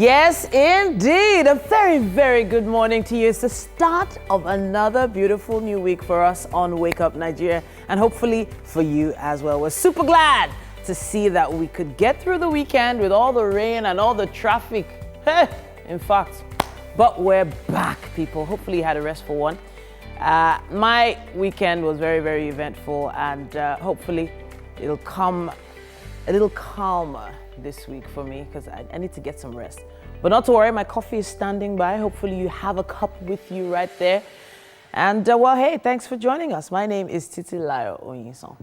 Yes, indeed. A very, very good morning to you. It's the start of another beautiful new week for us on Wake Up Nigeria, and hopefully for you as well. We're super glad to see that we could get through the weekend with all the rain and all the traffic. In fact, but we're back, people. Hopefully you had a restful one. My weekend was very, very eventful, and hopefully it'll come a little calmer this week for me because I need to get some rest. But not to worry, my coffee is standing by. Hopefully you have a cup with you right there. And well, hey, thanks for joining us. My name is Titilayo Onyison.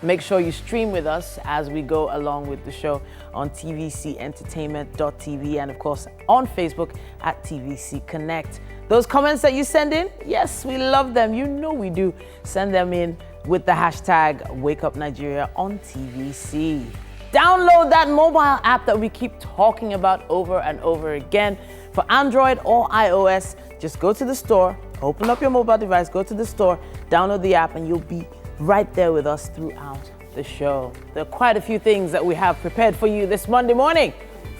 Make sure you stream with us as we go along with the show on tvcentertainment.tv and of course on Facebook at TVC Connect. Those comments that you send in, yes, we love them. You know we do. Send them in with the hashtag WakeUpNigeria on TVC. Download that mobile app that we keep talking about over and over again. For Android or iOS, just go to the store, open up your mobile device, go to the store, download the app, and you'll be right there with us throughout the show. There are quite a few things that we have prepared for you this Monday morning.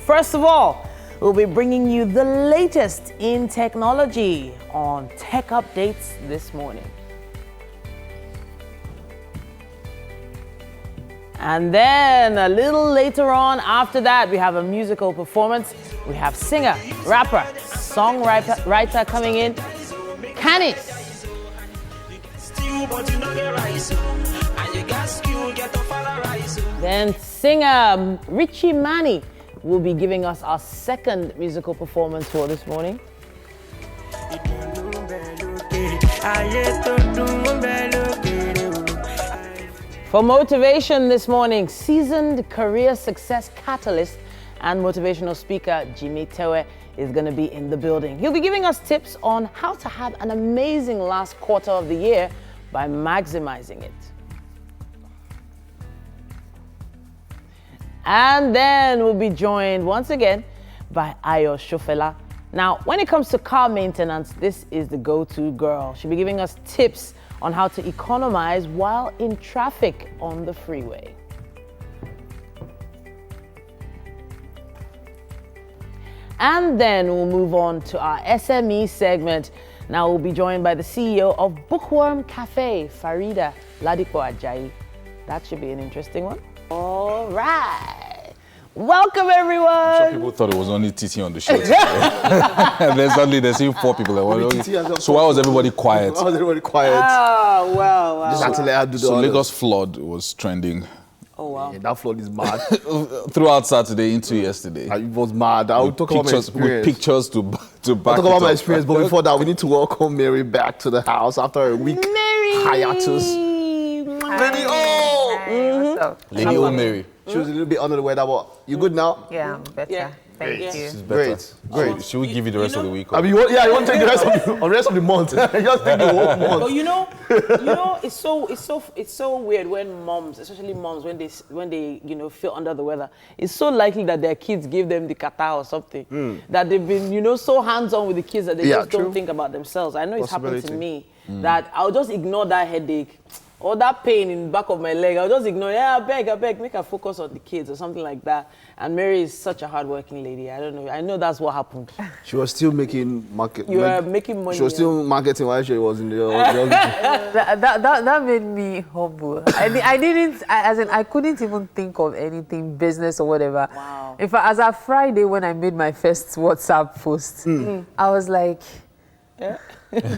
First of all, we'll be bringing you the latest in technology on tech updates this morning. And then a little later on after that, we have a musical performance. We have singer, rapper, songwriter coming in, Canis. Then singer Richie Mani will be giving us our second musical performance for this morning. For motivation this morning, seasoned career success catalyst and motivational speaker Jimmy Tewe is going to be in the building. He'll be giving us tips on how to have an amazing last quarter of the year by maximizing it. And then we'll be joined once again by Ayo Shofela. Now, when it comes to car maintenance, this is the go-to girl. She'll be giving us tips on how to economize while in traffic on the freeway. And then we'll move on to our SME segment. Now we'll be joined by the CEO of Bookworm Cafe, Farida Ladipo Ajayi. That should be an interesting one. All right. Welcome, everyone. I'm sure people thought it was only TT on the show today. And then suddenly there's even 4 people. So why was everybody quiet? Why was everybody quiet? Oh, wow. Just had to let her do the So honors. Lagos flood was trending Oh, wow. Yeah, that flood is mad. throughout Saturday into yesterday. It was mad. I will talk about my With experience. pictures to back I'll talk it about my up. experience, but before that, we need to welcome Mary back to the house after a week hiatus. Lady O! What's up? Lady O Mary. She was a little bit under the weather, but you good now? Yeah, I'm better. Yeah. Thank you. She's better. Great. Should we give you the rest of the week? I mean, you want to take the rest of the month. Just take the whole month. But you know, it's so weird when moms, especially moms, when they feel under the weather. It's so likely that their kids give them the kata or something. That they've been so hands-on with the kids that they just don't think about themselves. I know it's happened to me that I'll just ignore that headache or that pain in the back of my leg. I'll just ignore it. I beg, make her focus on the kids or something like that. And Mary is such a hardworking lady. I don't know. I know that's what happened. She was still making market. You were making money. She was still marketing while she was in the. That made me humble. I couldn't even think of anything business or whatever. Wow. In fact, as of Friday when I made my first WhatsApp post, I was like, it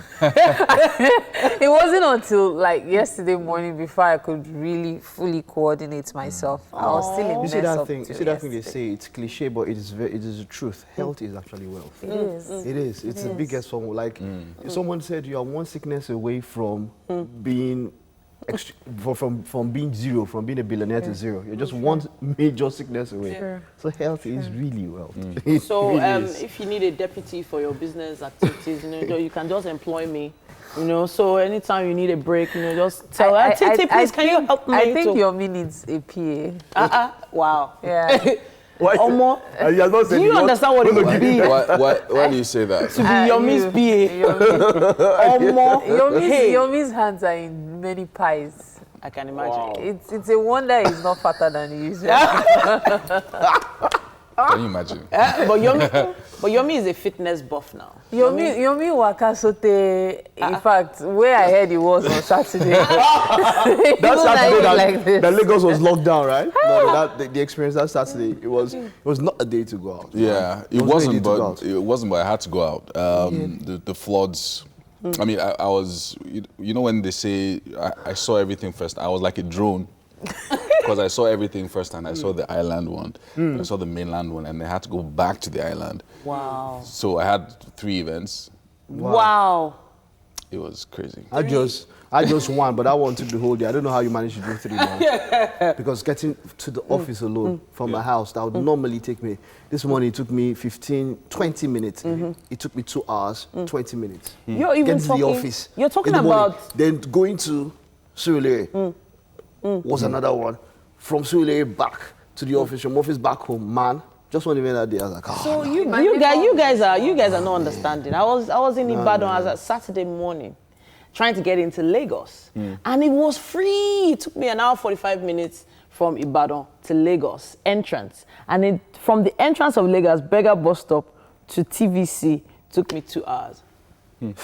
wasn't until like yesterday morning before I could really fully coordinate myself. I was still in You see mess that up thing? You till see that thing they yesterday. say? It's cliche, but it is the truth. Health is actually wealth. It is. It is. It's the biggest one. Like someone said, you are one sickness away from being from being zero, from being a billionaire to zero. You're just one major sickness away. Sure. So health is really wealth. So It really is. if you need a deputy for your business activities, you can just employ me. So anytime you need a break, just tell her, Titi, please, can you help me? I think your needs a PA. Wow. Yeah. Why? Omo, You have not said do you understand what it would be Why do you say that? to be your Miss PA? Omo, Yomi's hands are in many pies. I can imagine. It's a wonder he's not fatter than usual. Can you imagine? But Yomi is a fitness buff now. Yomi Wakasote, in fact, where I heard it was on Saturday. That Saturday like this. that Lagos was locked down, right? No, the experience that Saturday, it was not a day to go out. Yeah, it wasn't, but I had to go out. The floods. I mean, I was, you know, when they say I saw everything first, I was like a drone. Because I saw everything first and I saw the island one, I saw the mainland one, and I had to go back to the island. Wow. So I had 3 events. Wow. It was crazy. I just won, but that one took the whole day. I don't know how you managed to do 3 months. Because getting to the office alone from my house, that would normally take me, this morning it took me 20 minutes. It took me 2 hours, 20 minutes. You're even Get to the office. You're talking in the morning. about... Then going to Surulere was another one. From Surulere back to the office, from office back home, man. Just one event that day, I was like, So you guys are not understanding. I was in Ibadan as a Saturday morning, trying to get into Lagos, and it was free. It took me an hour 45 minutes from Ibadan to Lagos entrance, and from the entrance of Lagos Berger bus stop to TVC took me 2 hours.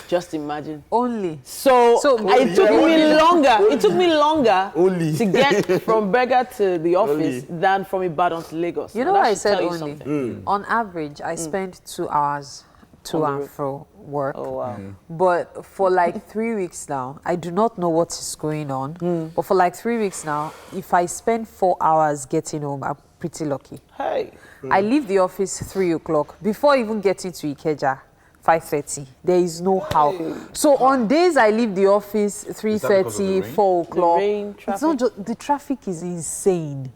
Just imagine. Only. So it took me longer. It took me longer Only. to get from Berger to the office than from Ibadan to Lagos. You know And that why I should said tell you only? something. On average, I spend 2 hours to and fro work. Oh wow. But for like 3 weeks now, I do not know what is going on. But for like 3 weeks now, if I spend 4 hours getting home, I'm pretty lucky. Hey. I leave the office 3 o'clock. Before even getting to Ikeja, 5:30. There is no how. So on days I leave the office 3:30, 4 o'clock. It's not just, the traffic is insane.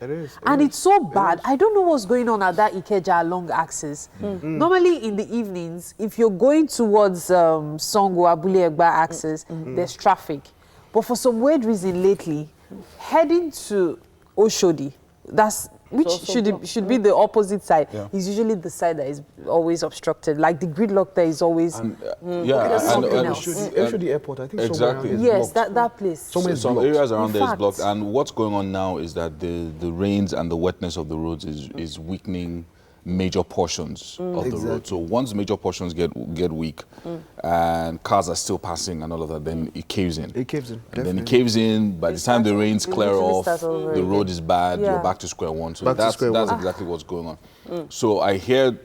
It is. And it's so bad. I don't know what's going on at that Ikeja long axis. Normally in the evenings, if you're going towards Songo, Abule Egba axis, there's traffic. But for some weird reason lately, heading to Oshodi, which should be the opposite side, is usually the side that is always obstructed. Like the gridlock there is always... Oshodi Airport, I think exactly. Yes, that place. Some areas around there is blocked. And what's going on now is that the rains and the wetness of the roads is weakening major portions of the road. So once major portions get weak and cars are still passing and all of that, then it caves in. It caves in. And then it caves in. By the time the rains clear off, the road is bad. You're back to square one. So that's exactly what's going on. So I heard,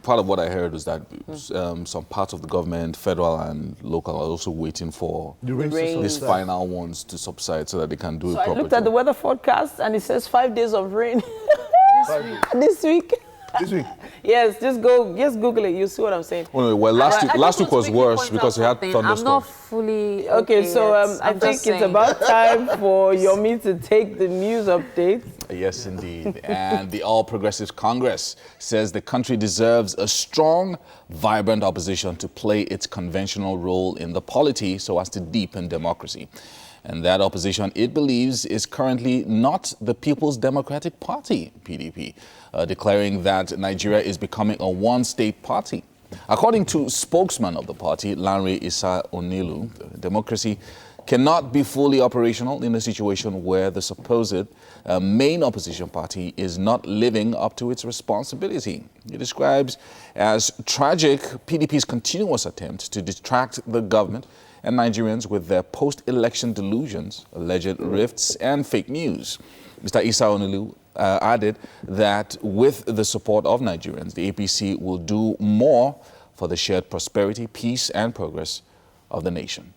part of what I heard was that some parts of the government, federal and local, are also waiting for these final ones to subside so that they can do it properly. I looked at the weather forecast and it says 5 days of rain this week. This week? Yes, just Google it. You see what I'm saying. Well, last week was worse because we had thunderstorms. I'm not fully okay. So I think it's about time for Yomi to take the news update. Yes, indeed. And the All Progressives Congress says the country deserves a strong, vibrant opposition to play its conventional role in the polity so as to deepen democracy. And that opposition, it believes, is currently not the People's Democratic Party, PDP, declaring that Nigeria is becoming a one-state party. According to spokesman of the party, Lanre Issa Onilu, democracy cannot be fully operational in a situation where the supposed main opposition party is not living up to its responsibility. He describes as tragic PDP's continuous attempt to distract the government and Nigerians with their post-election delusions, alleged rifts, and fake news. Mr. Issa Onilu added that with the support of Nigerians, the APC will do more for the shared prosperity, peace, and progress of the nation.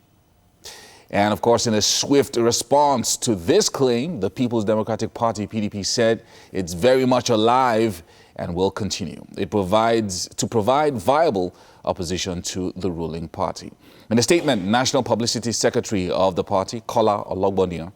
And of course, in a swift response to this claim, the People's Democratic Party, PDP, said it's very much alive and will continue. It to provide viable opposition to the ruling party. In a statement, National Publicity Secretary of the party, Kola Ologbonia,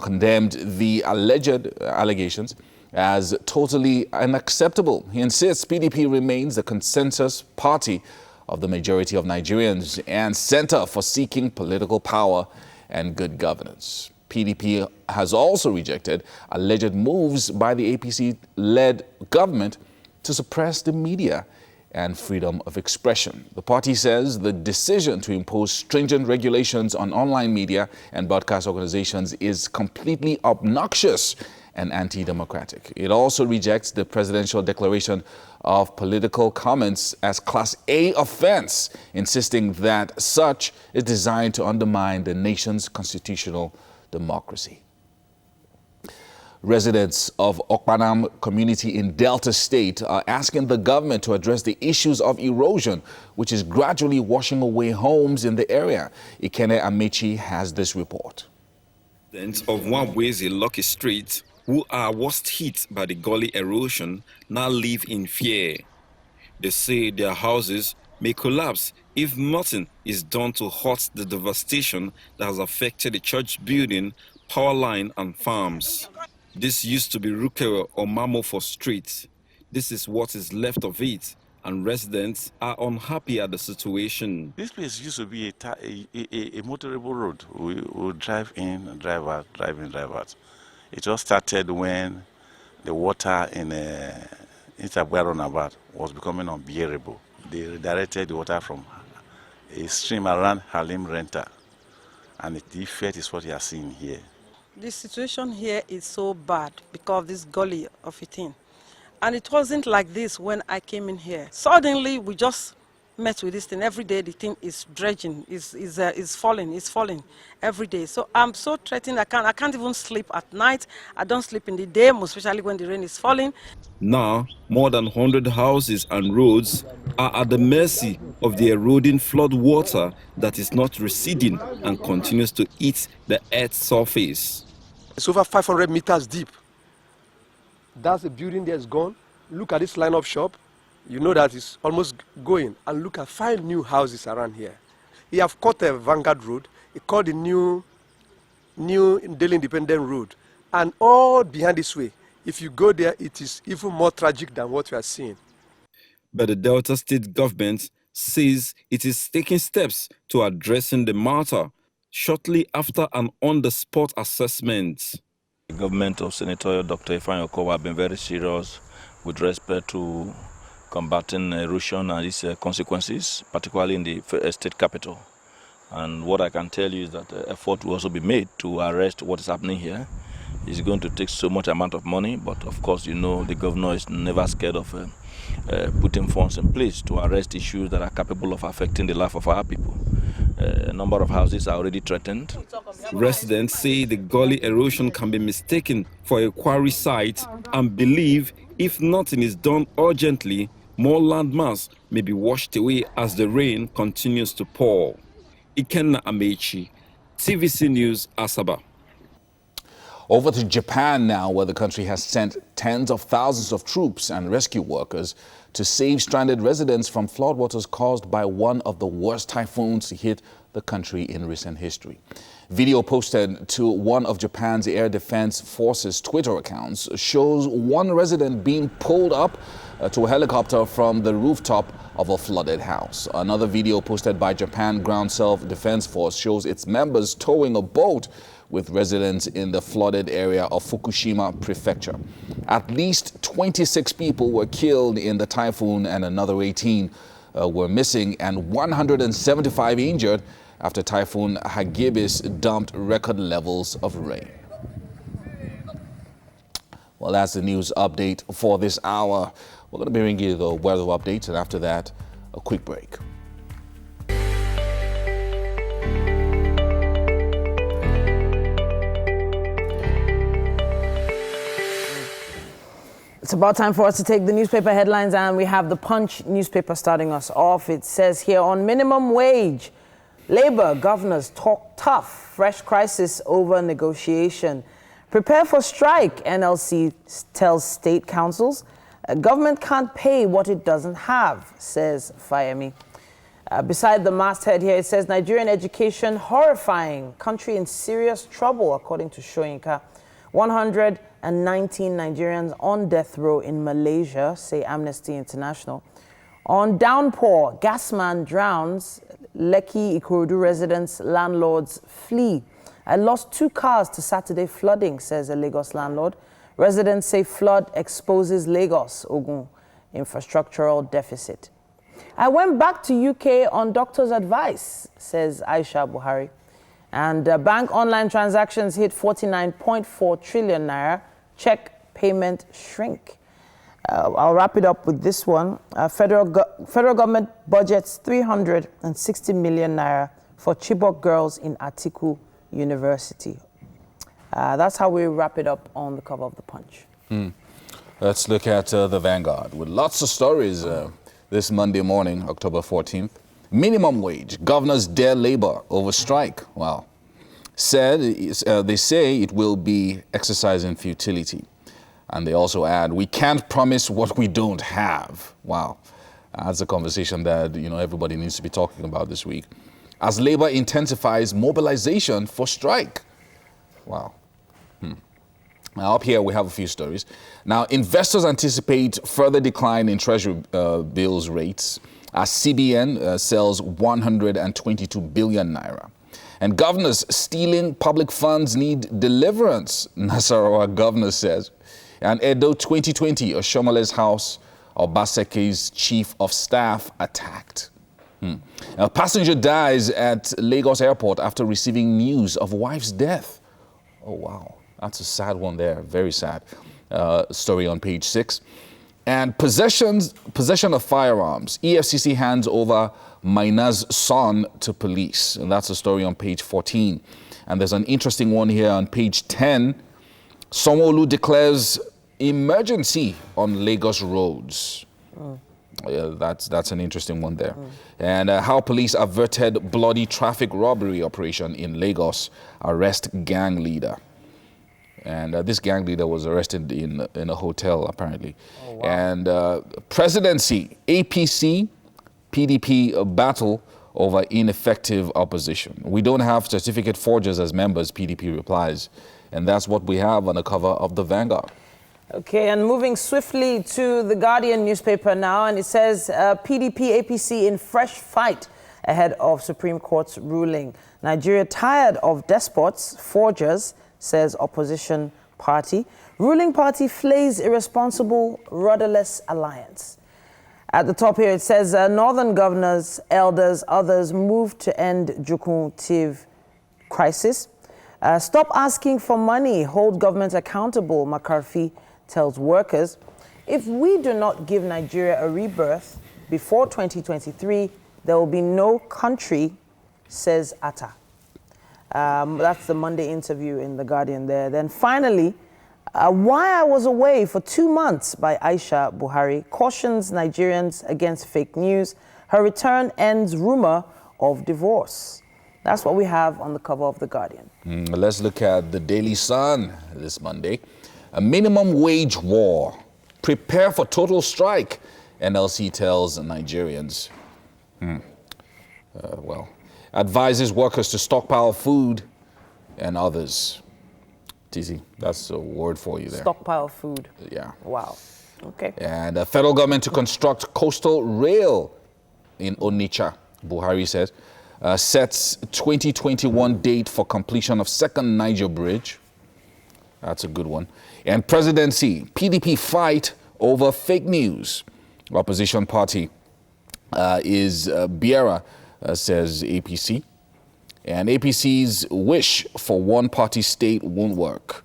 condemned the alleged allegations as totally unacceptable. He insists PDP remains the consensus party of the majority of Nigerians and center for seeking political power and good governance. PDP has also rejected alleged moves by the APC-led government to suppress the media and freedom of expression. The party says the decision to impose stringent regulations on online media and broadcast organizations is completely obnoxious and anti-democratic. It also rejects the presidential declaration of political comments as Class A offense, insisting that such is designed to undermine the nation's constitutional democracy. Residents of Okpanam community in Delta State are asking the government to address the issues of erosion, which is gradually washing away homes in the area. Ikene Amechi has this report. Residents of Wabwezi Lucky Street, who are worst hit by the gully erosion, now live in fear. They say their houses may collapse if nothing is done to halt the devastation that has affected the church building, power line and farms. This used to be Rukewa or Mamofo Street. This is what is left of it, and residents are unhappy at the situation. This place used to be a motorable road. We would drive in, drive out, drive in, drive out. It all started when the water in Itabuya runabout was becoming unbearable. They redirected the water from a stream around Halim Renter, and the effect is what you are seeing here. The situation here is so bad because of this gully of it in. And it wasn't like this when I came in here. Suddenly, we just met with this thing. Every day, the thing is dredging, is falling every day. So I'm so threatened, I can't even sleep at night. I don't sleep in the day, most especially when the rain is falling. Now, more than 100 houses and roads are at the mercy of the eroding flood water that is not receding and continues to eat the earth's surface. It's over 500 meters deep. That's the building that's gone. Look at this line-up shop. You know that it's almost going. And look at 5 new houses around here. He have cut a Vanguard Road. He called the new Daily Independent Road. And all behind this way, if you go there, it is even more tragic than what we are seeing. But the Delta State government says it is taking steps to addressing the matter shortly after an on-the-spot assessment. The government of Senator Dr. Ifeanyi Okowa have been very serious with respect to combating erosion and its consequences, particularly in the state capital. And what I can tell you is that effort will also be made to arrest what is happening here. It's going to take so much amount of money, but of course, you know, the governor is never scared of putting funds in place to arrest issues that are capable of affecting the life of our people. A number of houses are already threatened. Residents say the gully erosion can be mistaken for a quarry site and believe if nothing is done urgently, more landmass may be washed away as the rain continues to pour. Ikenna Amechi, TVC News, Asaba. Over to Japan now, where the country has sent tens of thousands of troops and rescue workers to save stranded residents from floodwaters caused by one of the worst typhoons to hit the country in recent history. Video posted to one of Japan's Air Defense Forces Twitter accounts shows one resident being pulled up to a helicopter from the rooftop of a flooded house. Another video posted by Japan Ground Self-Defense Force shows its members towing a boat with residents in the flooded area of Fukushima Prefecture. At least 26 people were killed in the typhoon and another 18 were missing and 175 injured after Typhoon Hagibis dumped record levels of rain. Well, that's the news update for this hour. We're going to be bringing you the weather updates, and after that, a quick break. It's about time for us to take the newspaper headlines, and we have the Punch newspaper starting us off. It says here, on minimum wage, Labour governors talk tough, fresh crisis over negotiation. Prepare for strike, NLC tells state councils. Government can't pay what it doesn't have, says Fayemi. Beside the masthead here, it says Nigerian education horrifying, country in serious trouble, according to Shoyinka. 119 Nigerians on death row in Malaysia, say Amnesty International. On downpour, gasman drowns, Lekki Ikorodu residents, landlords flee. I lost 2 cars to Saturday flooding, says a Lagos landlord. Residents say flood exposes Lagos, Ogun, infrastructural deficit. I went back to UK on doctor's advice, says Aisha Buhari. And bank online transactions hit 49.4 trillion naira, check payment shrink. I'll wrap it up with this one. Federal government budgets 360 million naira for Chibok girls in Atiku University. That's how we wrap it up on the cover of the Punch. Let's look at the Vanguard with lots of stories this Monday morning, October 14th. Minimum wage. Governors dare labor over strike. Wow. They say it will be exercising futility. And they also add, we can't promise what we don't have. Wow. That's a conversation that, everybody needs to be talking about this week. As labor intensifies mobilization for strike. Wow. Now, up here, we have a few stories. Now, investors anticipate further decline in Treasury bills rates as CBN sells 122 billion naira. And governors stealing public funds need deliverance, Nasarawa governor says. And Edo 2020, Oshomole's house, Obaseke's chief of staff attacked. A passenger dies at Lagos airport after receiving news of wife's death. Oh, wow. That's a sad one there. Very sad. Story on page 6. And possession of firearms. EFCC hands over miner's son to police. And that's a story on page 14. And there's an interesting one here on page 10. Sanwo-Olu declares emergency on Lagos roads. Yeah, that's an interesting one there. And how police averted bloody traffic robbery operation in Lagos, arrest gang leader. And this gang leader was arrested in a hotel, apparently. Oh, wow. And presidency, APC, PDP battle over ineffective opposition. We don't have certificate forgers as members, PDP replies. And that's what we have on the cover of the Vanguard. Okay, and moving swiftly to the Guardian newspaper now, and it says PDP, APC in fresh fight ahead of Supreme Court's ruling. Nigeria tired of despots, forgers, says opposition party. Ruling party flays irresponsible, rudderless alliance. At the top here, it says northern governors, elders, others move to end Jukun-Tiv crisis. Stop asking for money, hold government accountable, McCarthy tells workers. If we do not give Nigeria a rebirth before 2023, there will be no country, says Atta. That's the Monday interview in The Guardian there. Then finally, Why I Was Away for 2 months by Aisha Buhari cautions Nigerians against fake news. Her return ends rumor of divorce. That's what we have on the cover of The Guardian. Let's look at the Daily Sun this Monday. A minimum wage war. Prepare for total strike, NLC tells Nigerians. Advises workers to stockpile food and others. TC, that's a word for you there. Stockpile food. Yeah. Wow. Okay. And the federal government to construct coastal rail in Onitsha, Buhari says, sets 2021 date for completion of second Niger Bridge. That's a good one. And presidency, PDP fight over fake news. Opposition party is Biera, says APC. And APC's wish for one-party state won't work.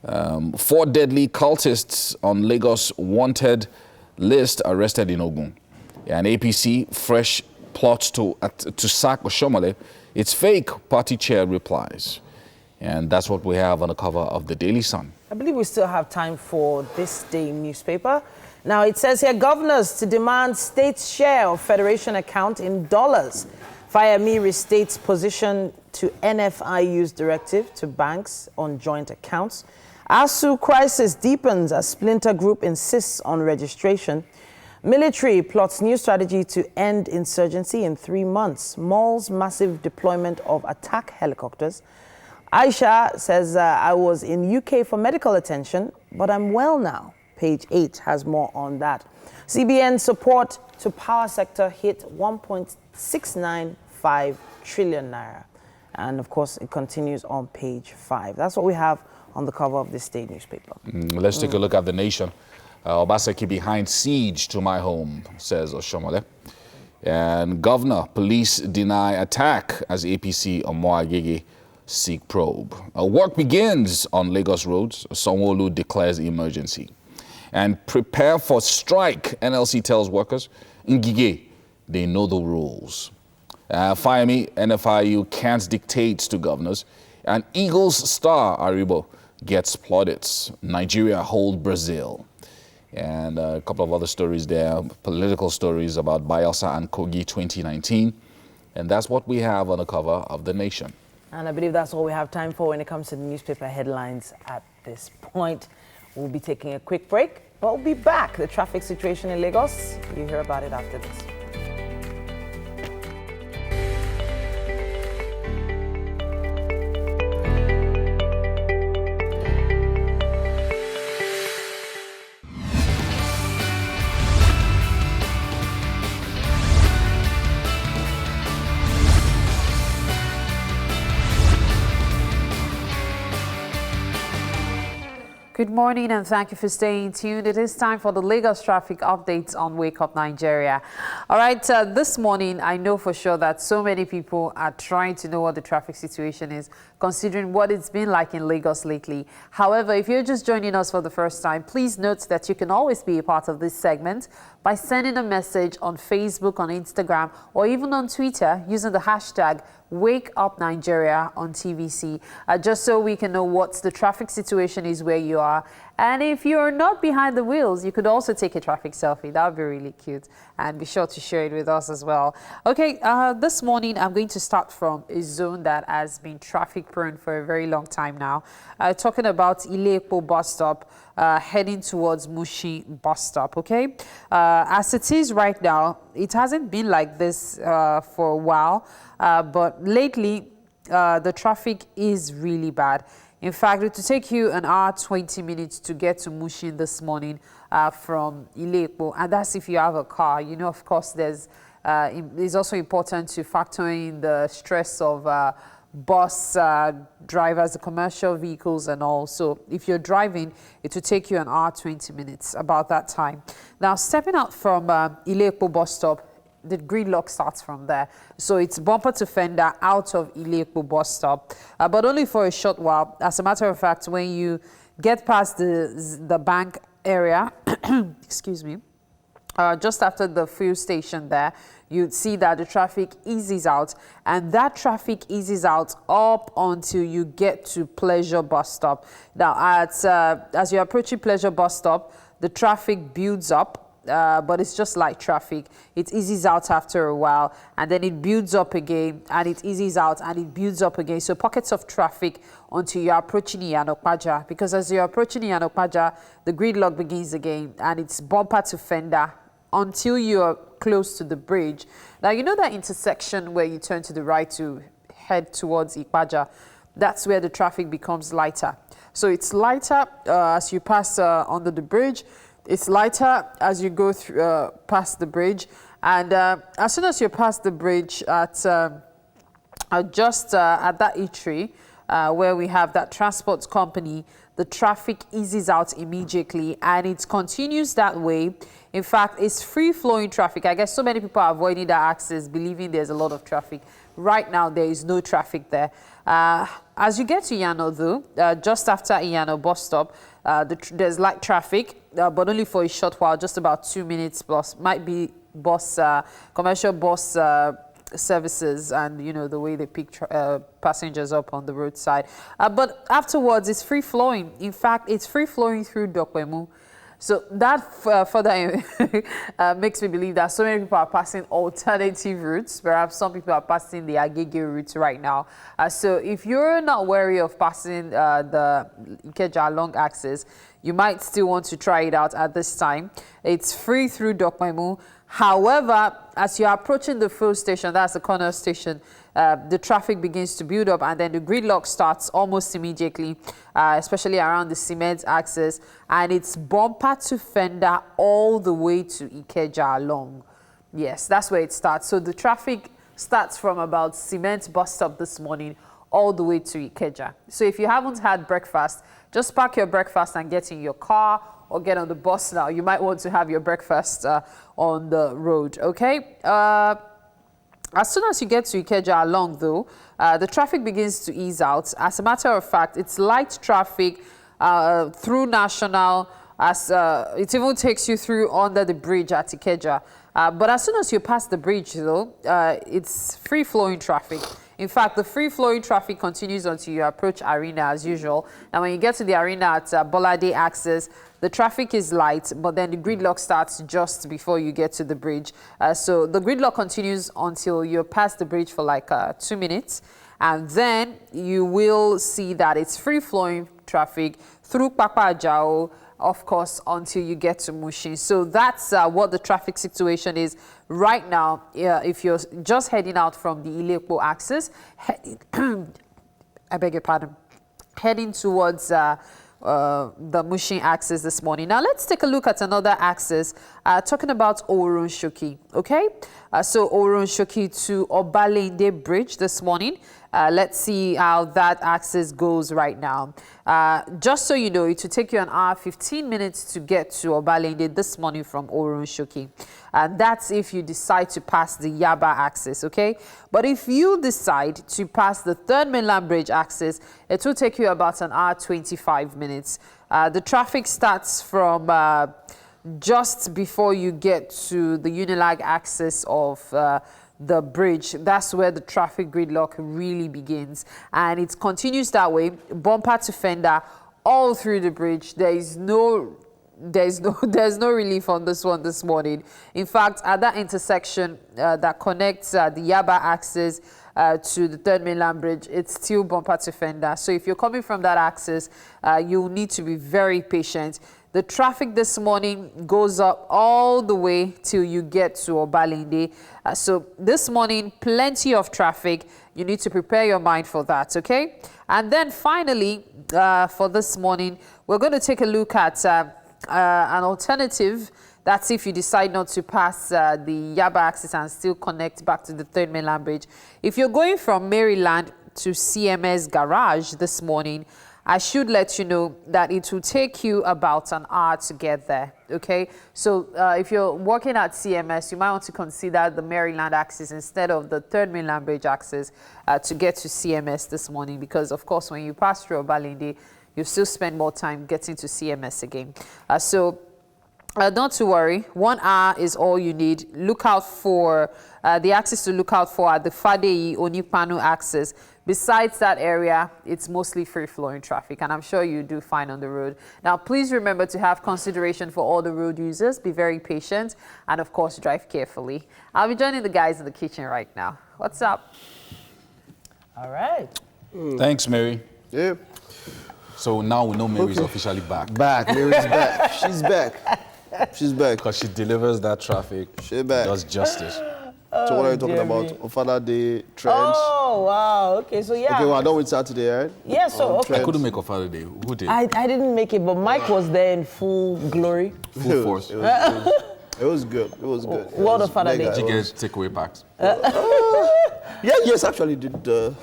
4 deadly cultists on Lagos wanted list arrested in Ogun. And APC fresh plots to sack Oshomole. It's fake, party chair replies. And that's what we have on the cover of the Daily Sun. I believe we still have time for this day newspaper. Now it says here, governors to demand state's share of federation account in dollars. Fayemi restates position to NFIU's directive to banks on joint accounts. ASU crisis deepens as splinter group insists on registration. Military plots new strategy to end insurgency in 3 months. Mall's massive deployment of attack helicopters. Aisha says, I was in UK for medical attention, but I'm well now. Page 8 has more on that. CBN support to power sector hit 1.695 trillion naira. And of course, it continues on page 5. That's what we have on the cover of this state newspaper. Let's take a look at the Nation. Obaseki behind siege to my home, says Oshomole. And governor, police deny attack as APC on Moagege seek probe. Work begins on Lagos roads. Sanwo-Olu declares emergency. And prepare for strike, NLC tells workers. Ngige, they know the rules. Fayemi, NFIU can't dictate to governors. And Eagles star Aribo gets plaudits. Nigeria hold Brazil. And a couple of other stories there, political stories about Bayelsa and Kogi 2019. And that's what we have on the cover of The Nation. And I believe that's all we have time for when it comes to the newspaper headlines at this point. We'll be taking a quick break, but we'll be back. The traffic situation in Lagos, you hear about it after this. Good morning and thank you for staying tuned. It is time for the Lagos traffic updates on Wake Up Nigeria. All right, this morning, I know for sure that so many people are trying to know what the traffic situation is, considering what it's been like in Lagos lately. However, if you're just joining us for the first time, please note that you can always be a part of this segment by sending a message on Facebook, on Instagram, or even on Twitter using the hashtag Wake Up Nigeria on TVC, just so we can know what the traffic situation is where you are. And if you're not behind the wheels, you could also take a traffic selfie. That would be really cute. And be sure to share it with us as well. Okay, this morning I'm going to start from a zone that has been traffic prone for a very long time now. Talking about Ile-Epo bus stop, heading towards Mushi bus stop, okay? As it is right now, it hasn't been like this for a while, but lately the traffic is really bad. In fact, it will take you an hour, 20 minutes to get to Mushin this morning from Ile-Epo, and that's if you have a car. You know, of course, it's also important to factor in the stress of bus drivers, the commercial vehicles and all. So if you're driving, it will take you an hour, 20 minutes, about that time. Now, stepping out from Ile-Epo bus stop, the gridlock starts from there. So it's bumper to fender out of Ile-Epo bus stop, but only for a short while. As a matter of fact, when you get past the bank area, excuse me, just after the fuel station there, you'd see that the traffic eases out, and that traffic eases out up until you get to Pleasure bus stop. Now, as you're approaching Pleasure bus stop, the traffic builds up. But it's just like traffic. It eases out after a while, and then it builds up again, and it eases out, and it builds up again. So pockets of traffic until you're approaching Iyanokpaja, because as you're approaching Iyanokpaja, the gridlock begins again, and it's bumper to fender until you're close to the bridge. Now, you know that intersection where you turn to the right to head towards Ikpaja? That's where the traffic becomes lighter. So it's lighter as you pass under the bridge. It's lighter as you go through, past the bridge, and as soon as you pass the bridge at just at that eatery where we have that transport company, the traffic eases out immediately, and it continues that way. In fact, it's free-flowing traffic. I guess so many people are avoiding that access, believing there's a lot of traffic. Right now, there is no traffic there. As you get to Iyano, though, just after Iyano bus stop, there's light traffic, but only for a short while, just about 2 minutes plus. Might be commercial bus services, and you know the way they pick passengers up on the roadside. But afterwards, it's free flowing. In fact, it's free flowing through Dokwemu. So that further makes me believe that so many people are passing alternative routes. Perhaps some people are passing the Agege route right now. So if you're not wary of passing the Ikeja long axis, you might still want to try it out at this time. It's free through Dokmaimu. However, as you're approaching the fuel station, that's the corner station, the traffic begins to build up, and then the gridlock starts almost immediately, especially around the cement axis, and it's bumper to fender all the way to Ikeja along. Yes, that's where it starts. So the traffic starts from about cement bus stop this morning all the way to Ikeja. So if you haven't had breakfast, just pack your breakfast and get in your car or get on the bus now. You might want to have your breakfast on the road, okay? As soon as you get to Ikeja along, though, the traffic begins to ease out. As a matter of fact, it's light traffic through National, as it even takes you through under the bridge at Ikeja. But as soon as you pass the bridge, though, it's free-flowing traffic. In fact, the free-flowing traffic continues until you approach Arena as usual. Now, when you get to the Arena at Bolade Access, the traffic is light, but then the gridlock starts just before you get to the bridge. So the gridlock continues until you're past the bridge for like 2 minutes. And then you will see that it's free-flowing traffic through Papa Ajao, of course, until you get to Mushin. So that's what the traffic situation is right now. If you're just heading out from the Ilepo axis, I beg your pardon, heading towards the Mushin axis this morning. Now let's take a look at another axis, talking about Orun Shoki. Okay, so Orun Shoki to Obalende Bridge this morning. Let's see how that axis goes right now. Just so you know, it will take you an hour, 15 minutes to get to Obalende this morning from Orun Shoki. And that's if you decide to pass the Yaba axis, okay? But if you decide to pass the 3rd Mainland Bridge axis, it will take you about an hour, 25 minutes. The traffic starts from just before you get to the Unilag axis of the bridge. That's where the traffic gridlock really begins, and it continues that way, bumper to fender, all through the bridge. There's no relief on this one this morning. In fact, at that intersection that connects the Yaba axis to the 3rd Mainland Bridge, it's still bumper to fender. So if you're coming from that axis, you'll need to be very patient. The traffic this morning goes up all the way till you get to Obalende. So this morning, plenty of traffic. You need to prepare your mind for that, okay? And then finally, for this morning, we're going to take a look at an alternative. That's if you decide not to pass the Yaba axis and still connect back to the 3rd Mainland Bridge. If you're going from Maryland to CMS Garage this morning, I should let you know that it will take you about an hour to get there, okay? So if you're working at CMS, you might want to consider the Maryland axis instead of the 3rd Mainland Bridge axis to get to CMS this morning, because, of course, when you pass through Obalende, you still spend more time getting to CMS again. Not to worry, 1 hour is all you need. Look out for the axis to look out for at the Fadei Onipanu axis. Besides that area, it's mostly free-flowing traffic, and I'm sure you do fine on the road. Now, please remember to have consideration for all the road users. Be very patient, and of course, drive carefully. I'll be joining the guys in the kitchen right now. What's up? All right. Thanks, Mary. Yeah. So now we know Mary's officially back. Mary's back. She's back. She's back. Because she delivers that traffic. She's back. Does justice. So what are you talking about? Ofada Day, trends? Oh, wow. Okay, so yeah. Okay, well, I done with Saturday, right? Yeah, so, okay. I couldn't make Ofada Day. Who did? I didn't make it, but Mike was there in full glory. Full force. It was good. It was good. What a Father Day. Did you get takeaway packs? Yes, actually did. But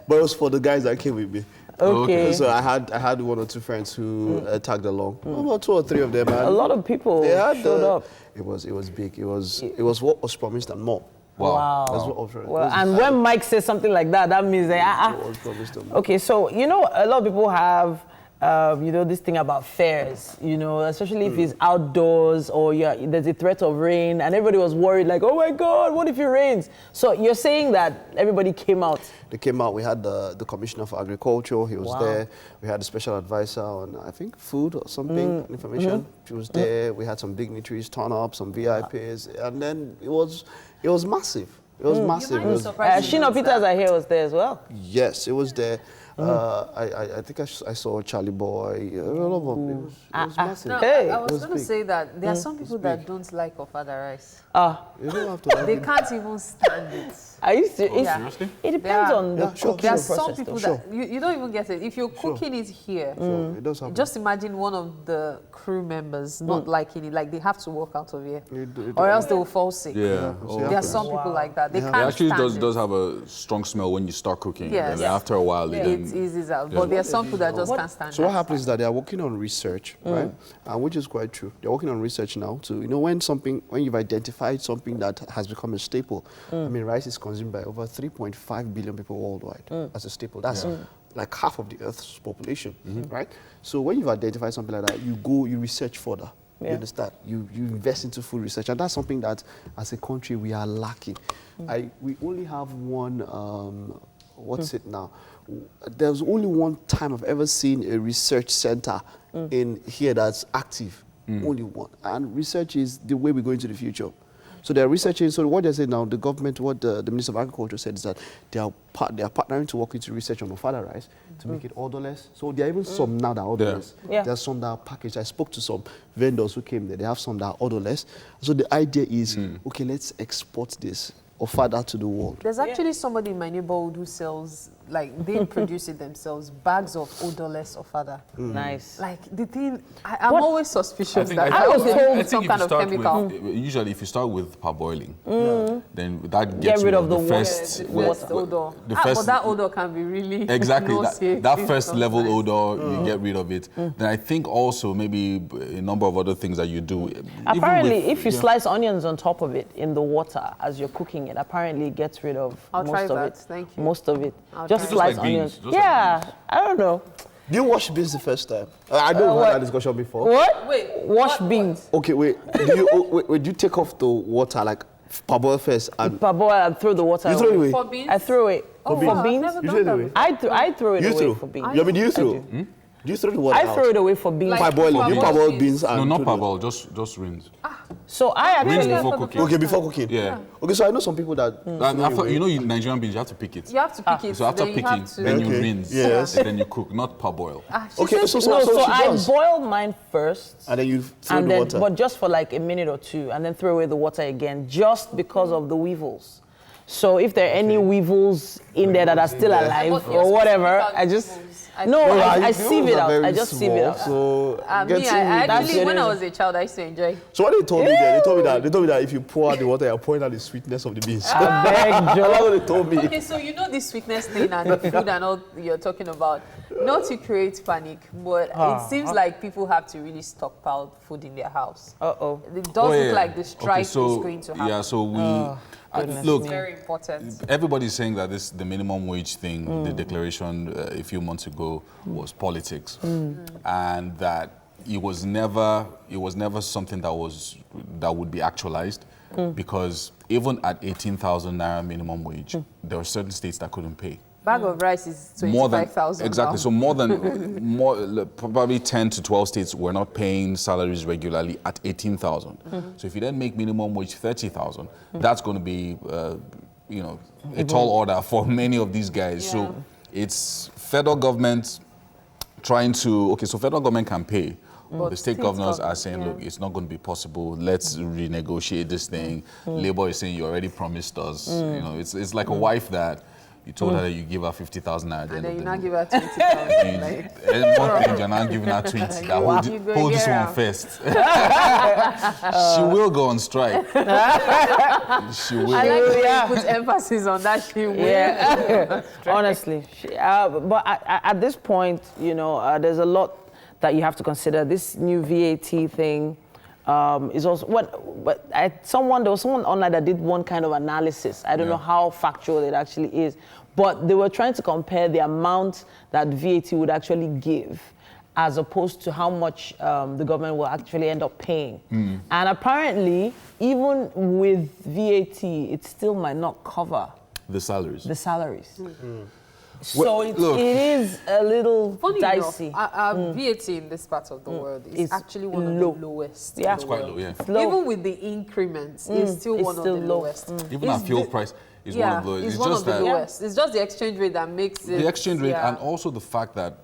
it was for the guys that came with me. Okay. So I had 1 or 2 friends who tagged along. About 2 or 3 of them, man. A lot of people showed up. It was big. It was what was promised and more. Wow. That's what was Well, and when Mike says something like that, that means that what was promised and more. Okay, so a lot of people have this thing about fairs, especially if it's outdoors or there's a threat of rain, and everybody was worried, like, oh my God, what if it rains? So you're saying that everybody came out? They came out. We had the Commissioner for Agriculture. He was there. We had a special advisor on, I think, food or something, information. She was there. We had some dignitaries turn up, some VIPs, and then it was massive. It was massive. Shina Peters, I hear, was there as well. Yes, it was there. I think I saw Charlie Boy. A lot of them. It was massive. No, Hey. I was going to say that there are some people that don't like Ofada rice. You don't have to like They it. can't even stand it. Are you serious? Yeah. Seriously? It depends on the cooking There are process. some people that you don't even get it. If you're cooking it here, It does happen. just imagine one of the crew members not liking it, like they have to walk out of here, It- or else they will fall sick. Yeah. There are some people like that. They It can't actually stand does it. have a strong smell when you start cooking. Yes. And then after a while, It eases out. But there are some people that just can't stand So what it. happens is that they are working on research, right? Which is quite true. They're working on research now to, when you've identified something that has become a staple. I mean, rice is consumed by over 3.5 billion people worldwide as a staple. That's like half of the Earth's population, right? So when you've identified something like that, you research further. You understand? You invest into food research, and that's something that, as a country, we are lacking. We only have one. What's it now? There's only one time I've ever seen a research center in here that's active. Only one. And research is the way we go into the future. So they're researching. So what they say now, the government, what the Minister of Agriculture said is that they are partnering to work into research on fada rice to make it odorless. So there are even some now that are odorless. Yeah. There's some that are packaged. I spoke to some vendors who came there. They have some that are odorless. So the idea is, okay, let's export this fada to the world. There's actually somebody in my neighborhood who sells, like, they produce it themselves, bags of odorless ofada. Nice. Like, the thing, I'm always suspicious that I was told some kind of chemical. Usually, if you start with parboiling, then that Get gets rid of the Worst odor. But that odor can be really Exactly. nauseating That first level sometimes. odor, you get rid of it. Then I think also maybe a number of other things that you do. Apparently, if you slice onions on top of it in the water as you're cooking it, apparently it gets rid of I'll most try of that. it. Thank you. Most of it. I'll Just try slice Just like beans, onions. just like Yeah, I don't know. Do you wash beans the first time? I know we've had that discussion before. What? Wait, Wash what- beans. Okay, wait. Do you take off the water, like parboil first? And Parboil and throw the water you throw it away. away? For beans? I throw it. Oh, For wow, I've beans? never You done throw it that away? before. I throw it You away throw? for beans. You mean you throw? Do you throw the water I throw out? it away for beans. Like- Parboil it. You Parboil parboil beans. beans and No, not throw the- parboil, just rinse. So I Rinse actually... before cooking. Okay, before cooking. Yeah. Okay, so I know some people that. And after, Nigerian beans, you have to pick it. You have to pick it. So after then picking, you have to. then you Okay. rinse, Yes. and then you cook, not parboil. Okay, so No, so she I does. boil mine first. And then you throw And the then, water. but just for like a minute or two, and then throw away the water again, just because of the weevils. So if there are any weevils in there that are still alive or whatever, I just I sieve it out. I just sieve it out. So Me, I That's actually, when it. I was a child, I used to enjoy. So what they told me there, they told me that if you pour out the water, you're pouring out the sweetness of the beans. I beg, Joe. That's what they told me. Okay, so you know this sweetness thing and the food and all you're talking about, not to create panic, but it seems like people have to really stockpile food in their house. Uh-oh. It does look like the strike is so, going to happen. Yeah, so we... goodness look, me. Very important. everybody's saying that the minimum wage thing, the declaration a few months ago was politics, and that it was never something that would be actualized, because even at 18,000 naira minimum wage, there were certain states that couldn't pay. Bag of rice is More than 25,000 exactly. now. So probably 10 to 12 states were not paying salaries regularly at 18,000. So if you then make minimum wage 30,000, that's going to be a tall order for many of these guys. Yeah. So it's federal government trying to so federal government can pay. But The state state governors are government, saying, yeah. look, it's not going to be possible. Let's renegotiate this thing. Labour is saying, you already promised us. It's like a wife that you told her that you give her 50,000 at the And end then of you the now day. give her 20,000. Like, And one thing, you're not giving her 20. That You go hold this here. one first. She will go on strike. She will. I like the way you put emphasis on that. She will. Yeah, honestly. But at this point, there's a lot that you have to consider. This new VAT thing is also there was someone online that did one kind of analysis. I don't know how factual it actually is, but they were trying to compare the amount that VAT would actually give as opposed to how much the government will actually end up paying. And apparently, even with VAT, it still might not cover The salaries. the salaries. So Well, look. it is a little Funny dicey. enough, our VAT in this part of the world is It's actually one of low. the lowest. Yeah. in It's the quite world. low, yeah. Low. Even with the increments, it's still it's one still of the low. lowest. Even our It's fuel the- price is yeah, one of those. it's one just of the that lowest. It's just the exchange rate that makes it. the exchange rate yeah. and also the fact that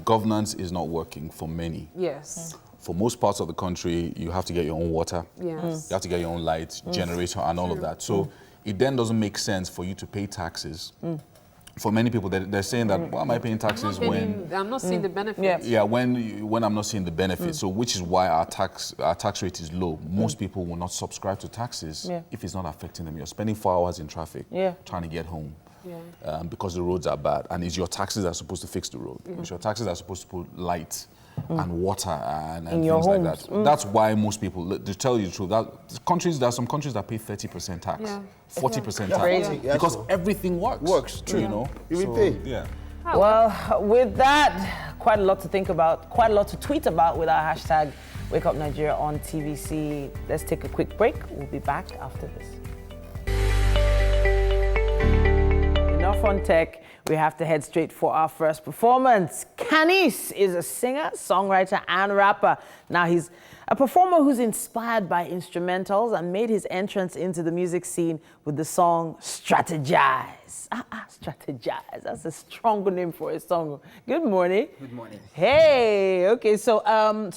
governance is not working for many. Yes. For most parts of the country, you have to get your own water. Yes. You have to get your own light, generator, and all of that. So it then doesn't make sense for you to pay taxes. For many people, they're saying that, why am I paying taxes when... I'm not seeing the benefits. Yeah, when I'm not seeing the benefits. So which is why our tax rate is low. Most people will not subscribe to taxes if it's not affecting them. You're spending 4 hours in traffic trying to get home because the roads are bad. And it's your taxes that are supposed to fix the road. It's your taxes that are supposed to put light and water and things like that. That's why most people, to tell you the truth, there are some countries that pay 30% tax, 40% tax. Crazy. Because everything works. True. You know? You will pay. Yeah. Well, with that, quite a lot to think about, quite a lot to tweet about with our hashtag Wake Up Nigeria on TVC. Let's take a quick break. We'll be back after this. Enough on tech. We have to head straight for our first performance. Canis is a singer, songwriter, and rapper. Now he's a performer who's inspired by instrumentals and made his entrance into the music scene with the song Strategize. Strategize. That's a strong name for a song. Good morning. Good morning. Hey. Okay. So,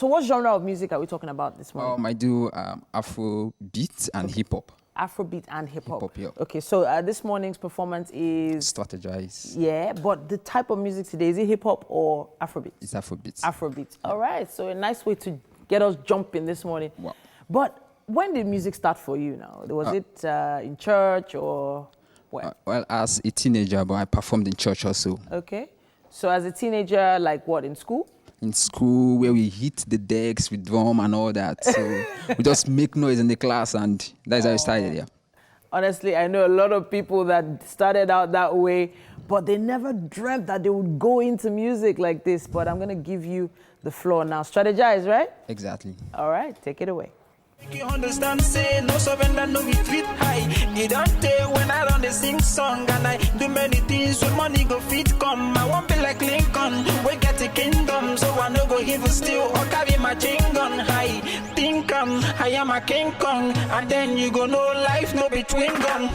what genre of music are we talking about this morning? I do Afro beat and hip hop. Afrobeat and hip hop. Hip-hop, yeah. Okay, so this morning's performance is... Strategize. Yeah, but the type of music today, is it hip hop or Afrobeat? It's Afrobeat. Afrobeat. Yeah. All right, so a nice way to get us jumping this morning. Wow. But when did music start for you now? Was it in church or where? Well, as a teenager, but I performed in church also. Okay. So as a teenager, like what, in school? In school, where we hit the decks with drum and all that. So we just make noise in the class, and that's how I started, yeah. Honestly, I know a lot of people that started out that way, but they never dreamt that they would go into music like this. But I'm going to give you the floor now. Strategize, right? Exactly. All right, take it away. You understand, say no surrender, no retreat high. It don't tell when I run the sing song and I do many things with money go fit come. I won't be like Lincoln, we get a kingdom, so I no go evil still or carry my chain gun high. Think I am a King Kong, and then you go know life no between gun.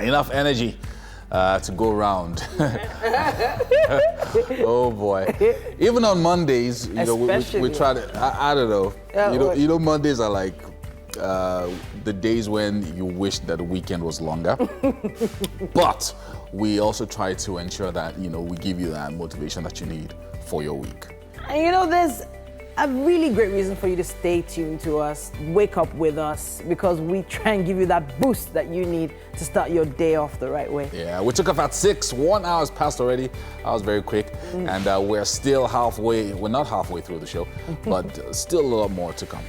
Enough energy to go around. Oh boy! Even on Mondays, you know, we try to. I don't know. You know, Mondays are like the days when you wish that the weekend was longer. But we also try to ensure that we give you that motivation that you need for your week. And there's a really great reason for you to stay tuned to us, wake up with us, because we try and give you that boost that you need to start your day off the right way. Yeah, we took off at 6. 1 hour's passed already. That was very quick. And we're still halfway. We're not halfway through the show, but still a lot more to come.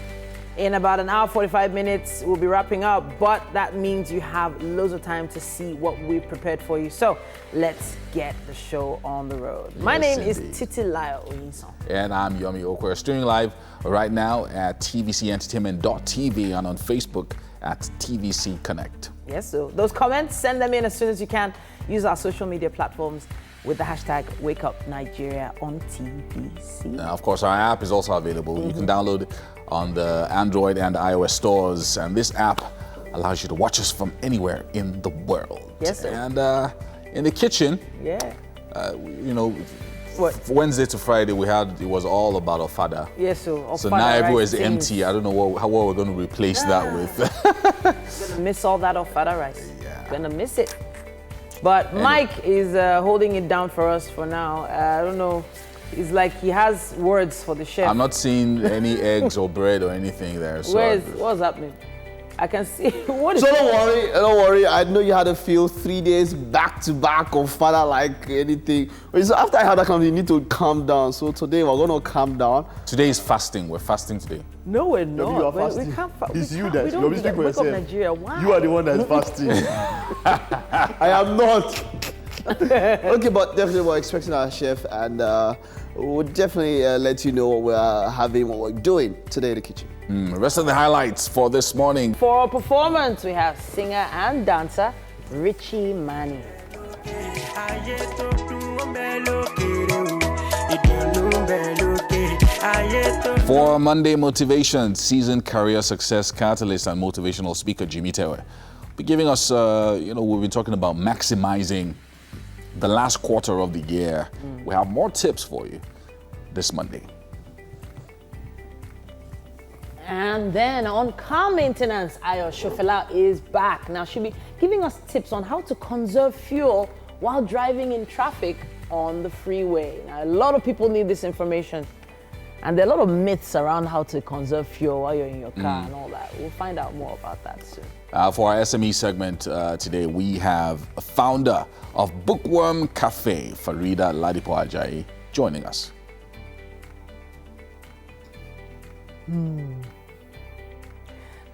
In about an hour, 45 minutes, we'll be wrapping up, but that means you have loads of time to see what we've prepared for you. So let's get the show on the road. My name is Titilayo Oyinson. And I'm Yomi Okwe. We're streaming live right now at tvcentertainment.tv and on Facebook at TVC Connect. Yes, so those comments, send them in as soon as you can. Use our social media platforms with the hashtag WakeUpNigeria on TVC. Of course, our app is also available. You can download it on the Android and iOS stores. And this app allows you to watch us from anywhere in the world. Yes, sir. And in the kitchen, Wednesday to Friday, it was all about Ofada. Yes, so now everywhere is empty. I don't know how we're going to replace that with. Gonna miss all that Ofada rice. Yeah. Gonna miss it. But Mike is holding it down for us for now. I don't know. It's like he has words for the chef. I'm not seeing any eggs or bread or anything there. So what's happening? I can see. What is don't worry. I know you had a few 3 days back to back of father like anything. So after I had that conversation, you need to calm down. So today we're gonna calm down. Today is fasting. We're fasting today. No, we're not. You are fasting. We can't fast. It's you that you're speaking for yourself. Nigeria. Why? You are the one that's fasting. I am not. Okay, but definitely we're expecting our chef, and we'll definitely let you know what we're having, what we're doing today in the kitchen. Rest of the highlights for this morning. For our performance, we have singer and dancer Richie Mani. For Monday Motivation, seasoned career success catalyst and motivational speaker Jimmy Tewe be giving us, we've been talking about maximizing the last quarter of the year. We have more tips for you this Monday. And then on car maintenance, Ayo Shofela is back. Now she'll be giving us tips on how to conserve fuel while driving in traffic on the freeway. Now, a lot of people need this information. And there are a lot of myths around how to conserve fuel while you're in your car and all that. We'll find out more about that soon. For our SME segment today, we have a founder of Bookworm Cafe, Farida Ladipo Ajayi, joining us.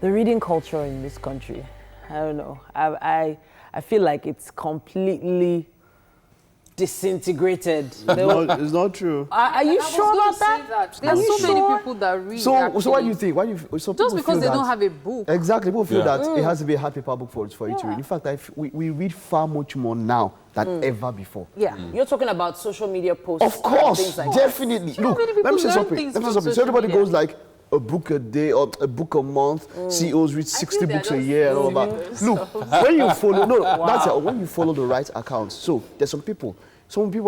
The reading culture in this country, I don't know. I feel like it's completely disintegrated. It's not true. Are you sure about that? There are so many people that read. So what do you think? Just because they don't have a book. Exactly, people feel that it has to be a hard paper book for you to read. In fact, we read far much more now than ever before. Yeah, you're talking about social media posts. Of course, things like definitely. Look, let me say something. So everybody goes like a book a day or a book a month. CEOs read 60 books a year and all that. Look, when you follow, that's it. When you follow the right accounts. So there's some people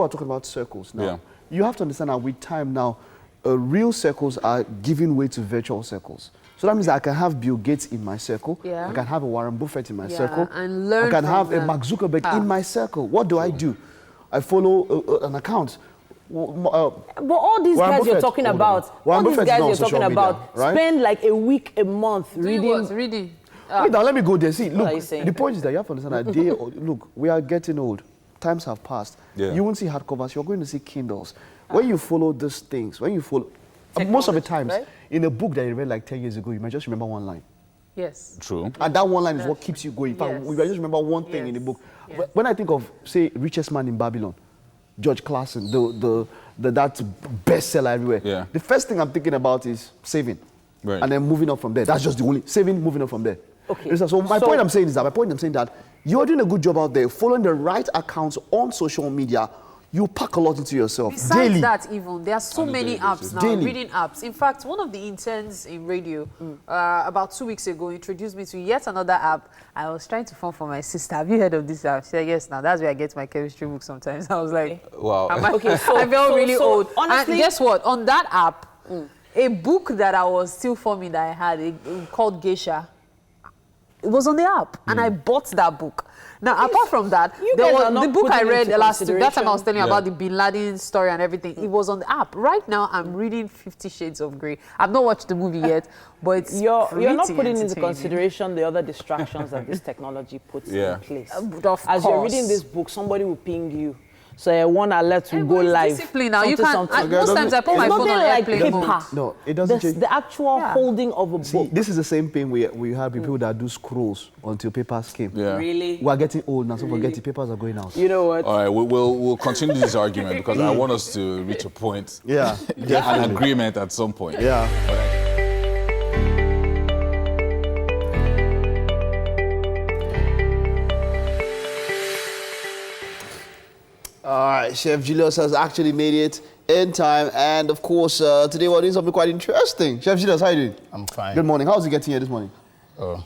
are talking about circles now. Yeah. You have to understand that with time now, real circles are giving way to virtual circles. So that means that I can have Bill Gates in my circle. Yeah. I can have a Warren Buffett in my circle. And learn I can from have them. a Mark Zuckerberg in my circle. What do I do? I follow an account. But all these Warren guys you're Buffett, talking hold about, on. Warren all these Buffett is guys not on you're social talking media, about, right? spend like a week, a month reading. Reading. Wait, now let me go there. See, What are you look, saying? the point is that you have to understand that look, we are getting old. Times have passed. Yeah. You won't see hardcovers. You're going to see Kindles. When you follow these things, most of the times, right? in a book that you read like 10 years ago, you might just remember one line. Yes. True. And that one line is what keeps you going. In fact, Yes. you might just remember one thing in the book. When I think of, say, Richest Man in Babylon, George Clason, that bestseller everywhere. Yeah. The first thing I'm thinking about is saving. Right. And then moving up from there. That's just the only, saving, moving up from there. Okay. So my point I'm saying is that you're doing a good job out there, following the right accounts on social media. You pack a lot into yourself Besides daily. that, even there are so many apps now, Daily. reading apps. In fact, one of the interns in radio about 2 weeks ago introduced me to yet another app. I was trying to phone for my sister. Have you heard of this app? She said, yes. Now that's where I get my chemistry book sometimes. I was like, Wow. Okay, so I felt really old. honestly, And guess what? On that app, a book that I was still forming that I had called Geisha, it was on the app, and I bought that book. Now, apart from that, you there guys was are not the book I putting read into last week. That time I was telling you Yeah. about the Bin Laden story and everything. It was on the app. Right now, I'm reading 50 Shades of Grey. I've not watched the movie yet, but it's you're not pretty putting into entertaining. consideration the other distractions that this technology puts Yeah. in place. Of As you're course. reading this book, somebody will ping you. So I want to let you Hey, go but it's live. discipline now. You can't. Something. Most times I put my It's phone on nothing like airplane paper. mode. No, it doesn't change. The actual Yeah. holding of a book. See, this is the same thing we have people that do scrolls until papers came. Yeah. Really? We are getting old now, so forget the papers are going out. You know what? All right, we'll continue this argument because I want us to reach a point, Yeah, an definitely. agreement at some point. Yeah. All right, Chef Julius has actually made it in time, and of course, today we're doing something quite interesting. Chef Julius, how are you doing? I'm fine. Good morning. How was you getting here this morning? Oh,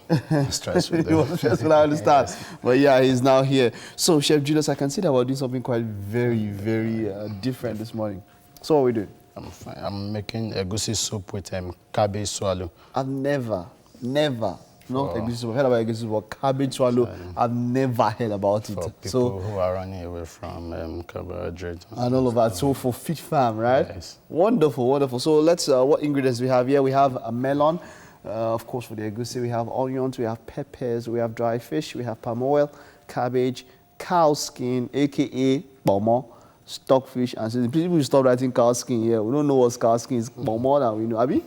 stressful. It was stressful, I understand. Yes. But yeah, he's now here. So, Chef Julius, I can see that we're doing something quite very, very different this morning. So, what are we doing? I'm fine. I'm making egusi soup with cabbage swallow. I've never, not egusi soup. I've heard about egusi soup, but cabbage swallow, I've never heard about it. For people So, who are running away from carbohydrates. and all of that. So, for Fit Farm, right? Yes. Wonderful, wonderful. So, let's, what ingredients we have here? We have a melon. Of course, for the egusi, we have onions, we have peppers, we have dry fish, we have palm oil, cabbage, cow skin, aka bomo, stockfish, and so people should stop writing cow skin here. We don't know what cow skin is. Bomo now we know. Abi?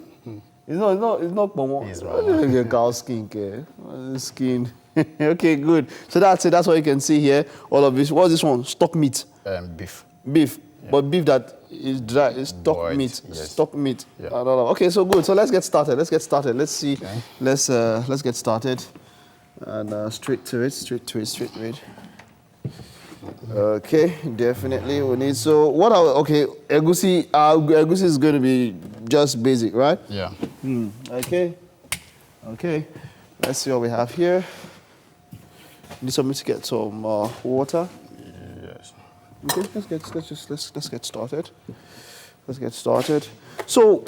It's not bomo. It's bomo. Cow skin, okay? Skin. Okay, good. So that's it. That's what you can see here. All of this. What's this one? Stock meat. Beef. Beef. but beef that is dry, is stock Boiled, meat, yes. stock meat. Yeah. I don't know. Okay, so good. So let's get started. Let's see. Okay. Let's get started, and straight to it. Okay, definitely we need. So what are egusi? Egusi is going to be just basic, right? Yeah. Okay. Let's see what we have here. Need something to get some water. Yes. Okay, let's get started. So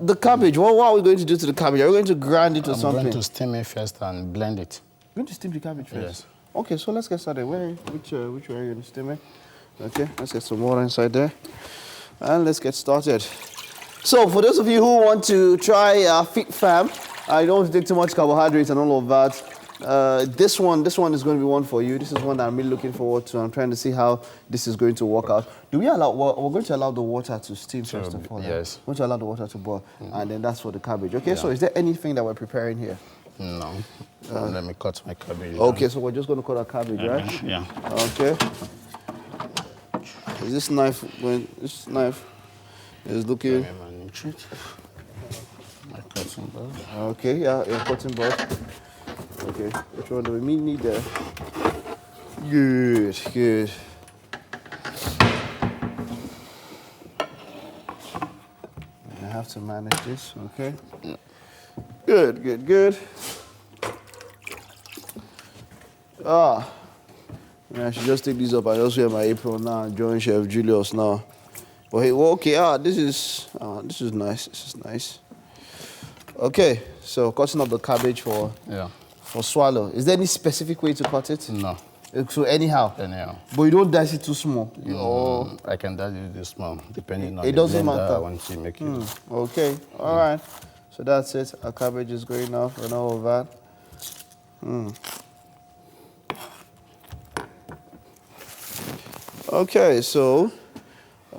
the cabbage. What are we going to do to the cabbage? Are we going to grind it or something? I'm going to steam it first and blend it. You're going to steam the cabbage first? Yes. Okay, so let's get started. Which way are you going to steam it? Okay, let's get some water inside there. And let's get started. So for those of you who want to try Fit Fam, I don't want to take too much carbohydrates and all of that. This one is going to be one for you. This is one that I'm really looking forward to. I'm trying to see how this is going to work out. We're going to allow the water to steam first of all. Yes. We're going to allow the water to boil, and then that's for the cabbage. Okay, so is there anything that we're preparing here? No. Let me cut my cabbage. Okay, so we're just going to cut our cabbage, right? Yeah. Okay. Is this knife is looking? My cutting board. Okay, yeah, your cutting board. Okay, which one do we need there? Good. I have to manage this, okay? Yeah. Good. I should just take these up. I just wear my apron now and join Chef Julius now. But hey, well, okay, this is nice. Okay, so cutting up the cabbage for swallow. Is there any specific way to cut it? No. So anyhow? Anyhow. But you don't dice it too small? I can dice it this small, depending on it the doesn't blender matter. I want to make it. Okay, all right. So that's it. Our cabbage is going off and all of that. Okay, so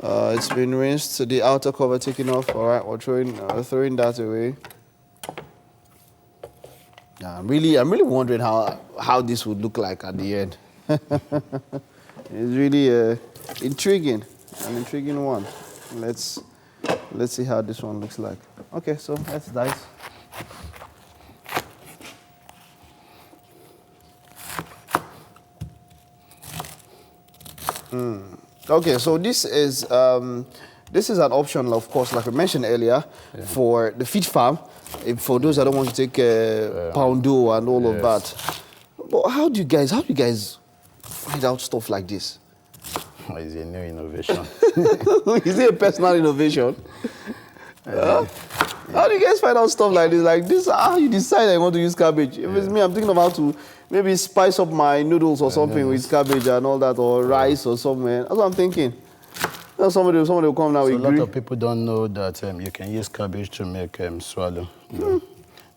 it's been rinsed. The outer cover taken off. All right, we're throwing that away. Yeah, I'm really wondering how this would look like at the end. It's really intriguing, an intriguing one. Let's see how this one looks like. Okay, so let's dice. Okay, so this is an option, of course, like I mentioned earlier, for the feed farm. For those that don't want to take poundo and all of that. But how do you guys find out stuff like this? It's a new innovation. Is it a personal innovation? How do you guys find out stuff like this? Like this, how you decide I want to use cabbage? If it's me, I'm thinking of how to maybe spice up my noodles or something with cabbage and all that, or rice or somewhere. That's what I'm thinking. Somebody will come now. So a lot of people don't know that you can use cabbage to make swallow.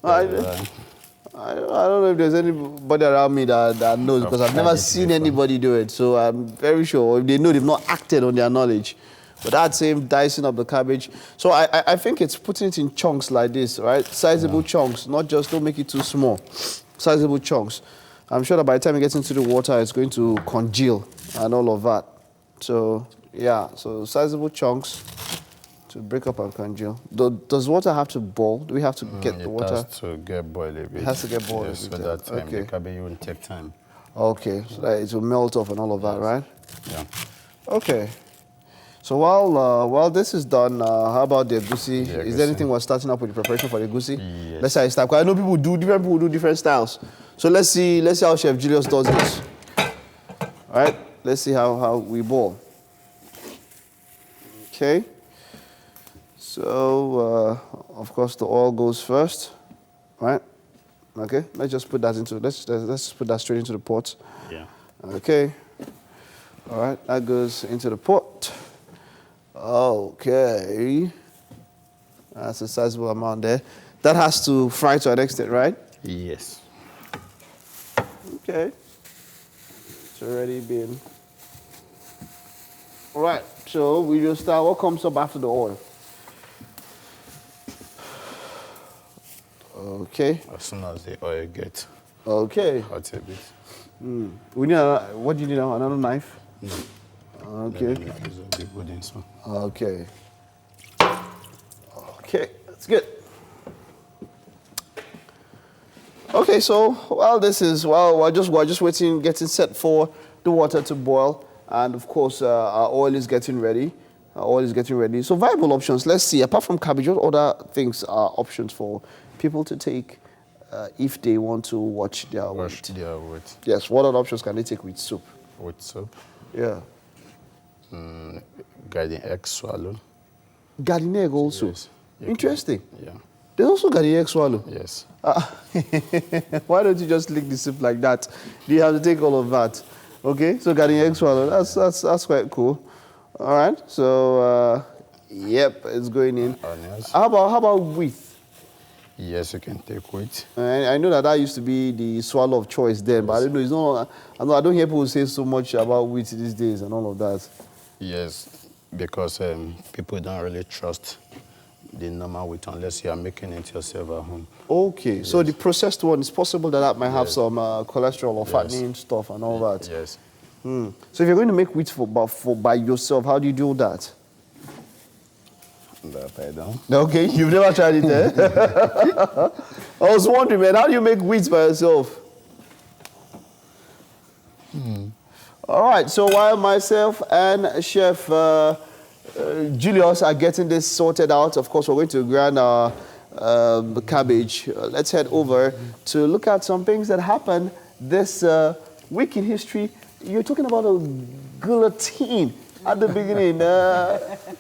I don't know if there's anybody around me that knows, because I've never seen anybody do it. So I'm very sure if they know, they've not acted on their knowledge. But that same dicing up the cabbage. So I think it's putting it in chunks like this, right? Sizable chunks, not just, don't make it too small. Sizable chunks. I'm sure that by the time it gets into the water, it's going to congeal and all of that. So, yeah, so sizable chunks to break up and congeal. Does water have to boil? Do we have to get the water? It has to get boiled a bit. It has to get boiled a bit. So that the cabbage won't take time. Okay, so that it will melt off and all of that, right? Yeah. Okay. So while this is done, how about the egusi? Is there anything we're starting up with the preparation for the egusi? Yes. Let's say I start. Because I know different people do different styles. So let's see how Chef Julius does this. All right, let's see how we boil. Okay. So of course the oil goes first, right? Okay. Let's just put that let's put that straight into the pot. Yeah. Okay. All right, that goes into the pot. Okay. That's a sizable amount there. That has to fry to an extent, right? Yes. Okay. It's already been. All right, so we just start. What comes up after the oil? Okay. As soon as the oil gets hot a bit. We need what do you need now? Another knife? No. Okay. This will be good in so. Okay. Okay, that's good. Okay, so while we're just waiting, getting set for the water to boil, and of course our oil is getting ready. So viable options. Let's see. Apart from cabbage, what other things are options for people to take if they want to watch their weight? Their weight. Yes. What other options can they take with soup? With soup. Yeah. Garden egg swallow. Garden egg also. Yes. Interesting. Yeah. There's also garden egg swallow. Yes. Why don't you just lick the soup like that? Do you have to take all of that? Okay. So garden egg swallow. That's quite cool. All right. So yep, it's going in. Onions. How about wheat? Yes, you can take wheat. I know that used to be the swallow of choice then, but I don't know. It's not. I don't hear people say so much about wheat these days and all of that. Yes, because people don't really trust the normal wheat unless you are making it yourself at home. Okay, yes. So the processed one, it's possible that might have some cholesterol or fattening stuff and all that. Yes. So if you're going to make wheat by yourself, how do you do that? I don't. Okay, you've never tried it, eh? I was wondering, man, how do you make wheat by yourself? All right, so while myself and Chef Julius are getting this sorted out, of course, we're going to grind our cabbage. Let's head over to look at some things that happened this week in history. You're talking about a guillotine at the beginning.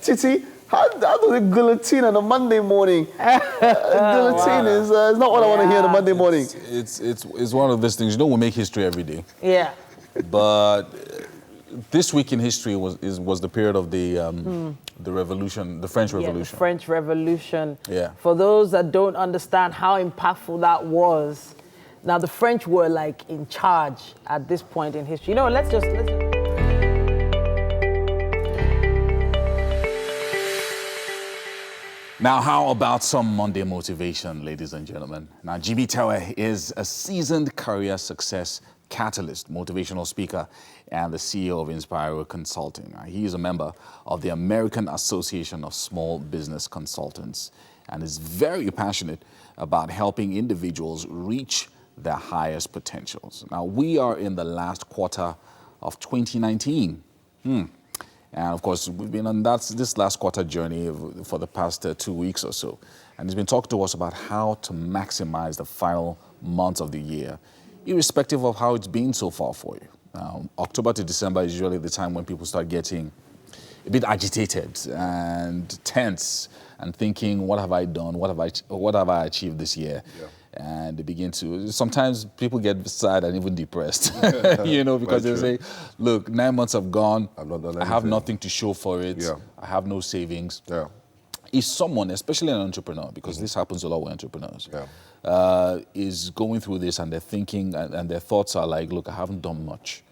Titi, how does a guillotine on a Monday morning? Guillotine is not what I want to hear on a Monday morning. It's one of those things. You know, we make history every day. Yeah. But this week in history was the period of the revolution, the French Revolution. Yeah, the French Revolution. Yeah. For those that don't understand how impactful that was, now the French were like in charge at this point in history. You know, let's just. Now, how about some Monday motivation, ladies and gentlemen? Now, GB Tower is a seasoned career success catalyst, motivational speaker, and the CEO of Inspiro Consulting. He is a member of the American Association of Small Business Consultants and is very passionate about helping individuals reach their highest potentials. Now, we are in the last quarter of 2019. And of course, we've been on this last quarter journey for the past 2 weeks or so. And he's been talking to us about how to maximize the final months of the year, irrespective of how it's been so far for you. Now, October to December is usually the time when people start getting a bit agitated and tense and thinking, what have I done? What have I achieved this year? Yeah. And they begin to, sometimes people get sad and even depressed, you know, because they say, look, 9 months have gone, I have nothing to show for it, I have no savings. Yeah. If someone, especially an entrepreneur, because this happens a lot with entrepreneurs, is going through this and they're thinking and their thoughts are like, look, I haven't done much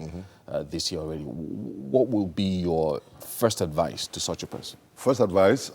this year already. What will be your first advice to such a person? First advice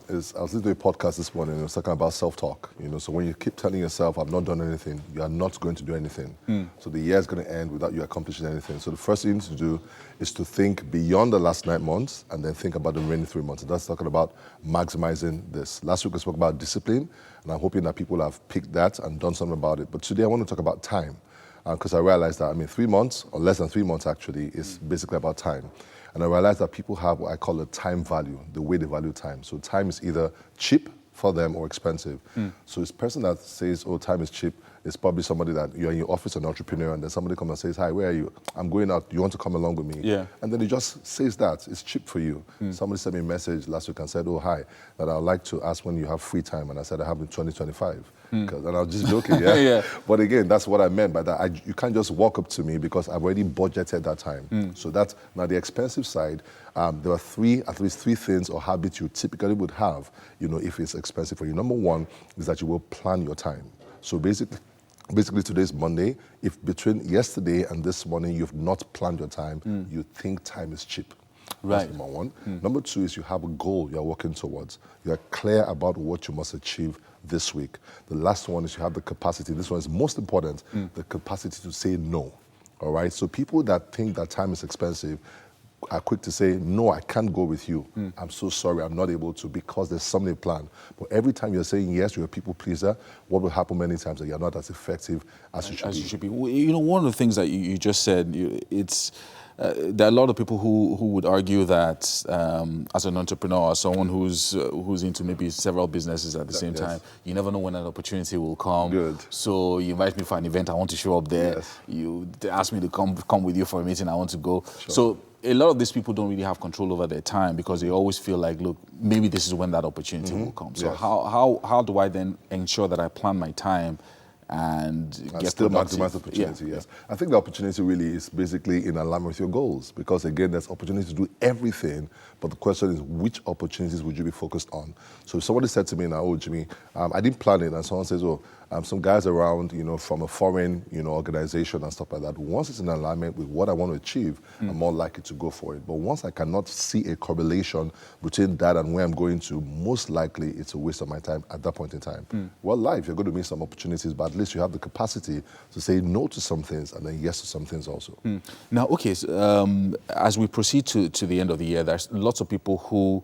is, I was listening to a podcast this morning and it was talking about self-talk. You know, so when you keep telling yourself, I've not done anything, you are not going to do anything. So the year is going to end without you accomplishing anything. So the first thing to do is to think beyond the last 9 months and then think about the remaining 3 months. And that's talking about maximizing this. Last week we spoke about discipline, and I'm hoping that people have picked that and done something about it. But today I want to talk about time, because I realized that, 3 months, or less than 3 months actually, is basically about time. And I realized that people have what I call a time value, the way they value time. So time is either cheap for them or expensive. So this person that says, oh, time is cheap, is probably somebody that you're in your office, an entrepreneur, and then somebody comes and says, hi, where are you? I'm going out, you want to come along with me? Yeah. And then he just says that, it's cheap for you. Somebody sent me a message last week and said, oh, hi, that I'd like to ask when you have free time. And I said, I have in 2025. And I was just joking, yeah? But again, that's what I meant by that. You can't just walk up to me because I've already budgeted that time. So that's, now the expensive side, there are at least three things or habits you typically would have, you know, if it's expensive for you. Number one is that you will plan your time. So basically today's Monday. If between yesterday and this morning you've not planned your time, you think time is cheap. Right. That's number one. Number two is you have a goal you're working towards. You're clear about what you must achieve this week. The last one is you have the capacity. This one is most important, the capacity to say no. All right? So people that think that time is expensive, are quick to say, no, I can't go with you. I'm so sorry, I'm not able to because there's something planned. But every time you're saying yes, you're a people pleaser, what will happen many times is you're not as effective as you should be. You know, one of the things that you just said, it's there are a lot of people who would argue that as an entrepreneur or someone who's into maybe several businesses at the same time, you never know when an opportunity will come. Good. So you invite me for an event, I want to show up there. Yes. You ask me to come with you for a meeting, I want to go. Sure. So a lot of these people don't really have control over their time because they always feel like, look, maybe this is when that opportunity will come. So Yes. how do I then ensure that I plan my time and get still productive? maximize the opportunity, yes. I think the opportunity really is basically in alignment with your goals because, again, there's opportunity to do everything, but the question is which opportunities would you be focused on? So if somebody said to me now, oh, Jimmy, I didn't plan it, and someone says, oh, some guys around, from a foreign, organization and stuff like that, once it's in alignment with what I want to achieve, I'm more likely to go for it. But once I cannot see a correlation between that and where I'm going to, most likely it's a waste of my time at that point in time. Well, life, you're going to miss some opportunities, but at least you have the capacity to say no to some things and then yes to some things also. Now, okay, so, as we proceed to the end of the year, there's lots of people who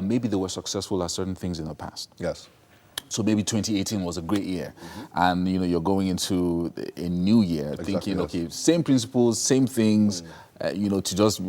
maybe they were successful at certain things in the past. Yes. So maybe 2018 was a great year, and you're going into a new year thinking, okay, same principles, same things, to just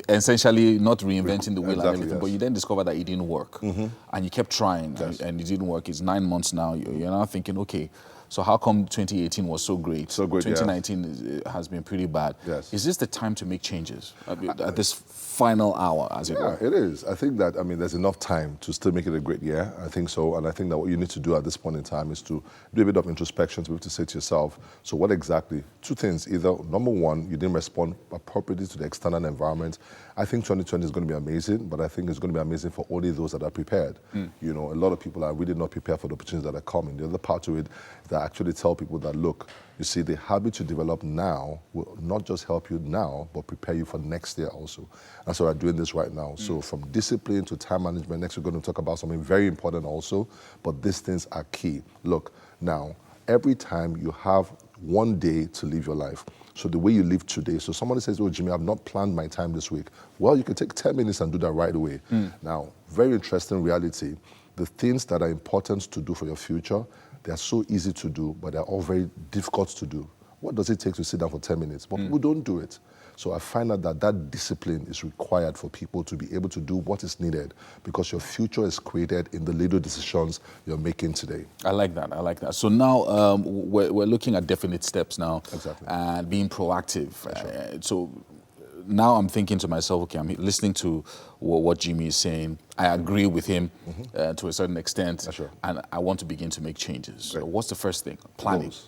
essentially not reinventing the wheel and everything. But you then discover that it didn't work, and you kept trying, and it didn't work. It's 9 months now. You're now thinking, okay, so how come 2018 was so great? 2019 has been pretty bad. Yes. Is this the time to make changes at this final hour, as it were? Yeah, it is. I think that, there's enough time to still make it a great year. I think so. And I think that what you need to do at this point in time is to do a bit of introspection to be able to say to yourself, so what exactly? Two things. Either, number one, you didn't respond appropriately to the external environment. I think 2020 is going to be amazing, but I think it's going to be amazing for only those that are prepared. A lot of people are really not prepared for the opportunities that are coming. The other part to it is that I actually tell people that, look, you see, the habit you develop now will not just help you now, but prepare you for next year also. And so we're doing this right now. So from discipline to time management, next we're going to talk about something very important also, but these things are key. Look, now, every time you have one day to live your life, so the way you live today, so somebody says, oh, Jimmy, I've not planned my time this week. Well, you can take 10 minutes and do that right away. Now, very interesting reality. The things that are important to do for your future, they are so easy to do, but they're all very difficult to do. What does it take to sit down for 10 minutes? But people don't do it. So I find out that discipline is required for people to be able to do what is needed because your future is created in the little decisions you're making today. I like that. So now we're looking at definite steps now. Exactly. And being proactive. So now I'm thinking to myself, okay, I'm listening to what Jimmy is saying. I agree with him to a certain extent. Sure. And I want to begin to make changes. Great. So what's the first thing? Planning. Goals.